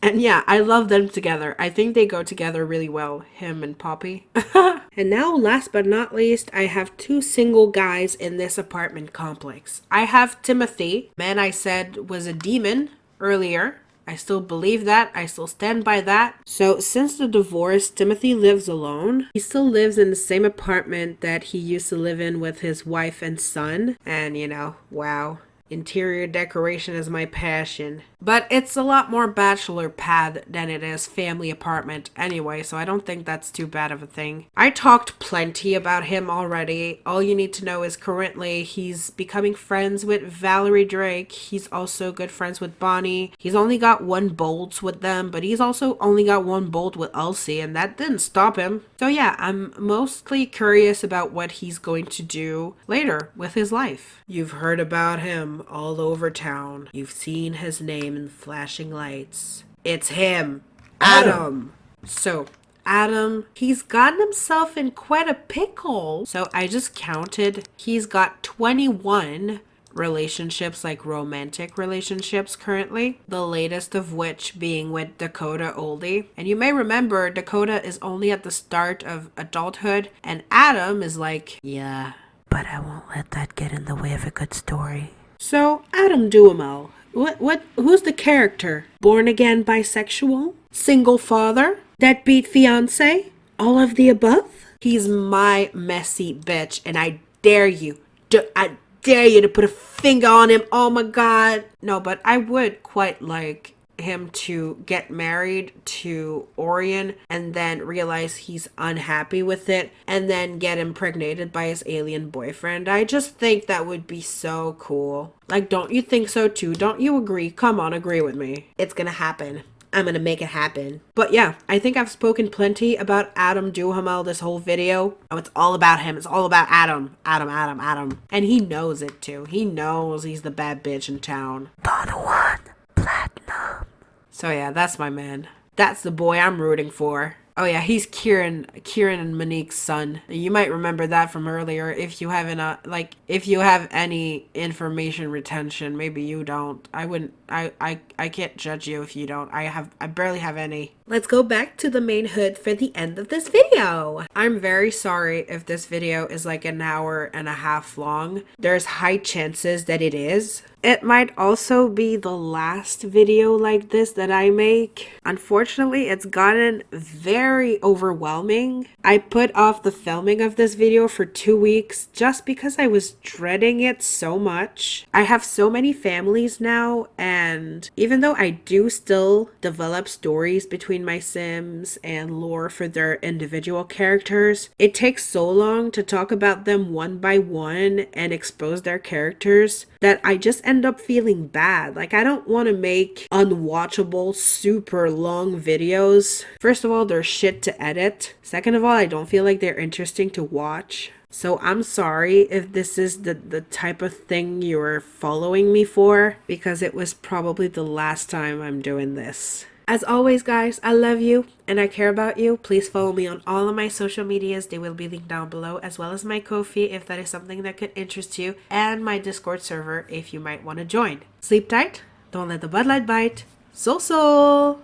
And yeah, I love them together. I think they go together really well, him and Poppy. And now, last but not least, I have 2 single guys in this apartment complex. I have Timothy, man I said was a demon earlier. I still believe that. I still stand by that. So since the divorce, Timothy lives alone. He still lives in the same apartment that he used to live in with his wife and son. And you know, wow. Interior decoration is my passion. But it's a lot more bachelor pad than it is family apartment anyway, so I don't think that's too bad of a thing. I talked plenty about him already. All you need to know is currently he's becoming friends with Valerie Drake. He's also good friends with Bonnie. He's only got 1 bolt with them, but he's also only got 1 bolt with Elsie, and that didn't stop him. So yeah, I'm mostly curious about what he's going to do later with his life. You've heard about him all over town. You've seen his name in flashing lights. It's him, Adam. So Adam, he's gotten himself in quite a pickle. So I just counted. He's got 21 relationships, like romantic relationships currently. The latest of which being with Dakota Oldie. And you may remember Dakota is only at the start of adulthood, and Adam is like, yeah, but I won't let that get in the way of a good story. So, Adam Duhamel, who's the character? Born again bisexual? Single father? Deadbeat fiance? All of the above? He's my messy bitch, and I dare you to put a finger on him. Oh my god. No, but I would quite like him to get married to Orion and then realize he's unhappy with it and then get impregnated by his alien boyfriend. I just think that would be so cool. Like, don't you think so too? Don't you agree? Come on, agree with me. It's gonna happen. I'm gonna make it happen. But yeah, I think I've spoken plenty about Adam Duhamel this whole video. Oh, it's all about him. It's all about Adam. Adam. And he knows it too. He knows he's the bad bitch in town. Don Juan Platinum. So yeah, that's my man. That's the boy I'm rooting for. Oh yeah, he's Kieran and Monique's son. You might remember that from earlier if you haven't if you have any information retention. Maybe you don't. I wouldn't I can't judge you if you don't. I barely have any. Let's go back to the main hood for the end of this video. I'm very sorry if this video is like an hour and a half long. There's high chances that it is. It might also be the last video like this that I make. Unfortunately, it's gotten very overwhelming. I put off the filming of this video for 2 weeks just because I was dreading it so much. I have so many families now, and even though I do still develop stories between my Sims and lore for their individual characters, it takes so long to talk about them one by one and expose their characters that I just end up feeling bad. Like, I don't want to make unwatchable, super long videos. First of all, they're shit to edit. Second of all, I don't feel like they're interesting to watch. So I'm sorry if this is the type of thing you're following me for, because it was probably the last time I'm doing this. As always, guys, I love you and I care about you. Please follow me on all of my social medias. They will be linked down below, as well as my Ko-fi if that is something that could interest you, and my Discord server if you might want to join. Sleep tight. Don't let the Bud Light bite. So.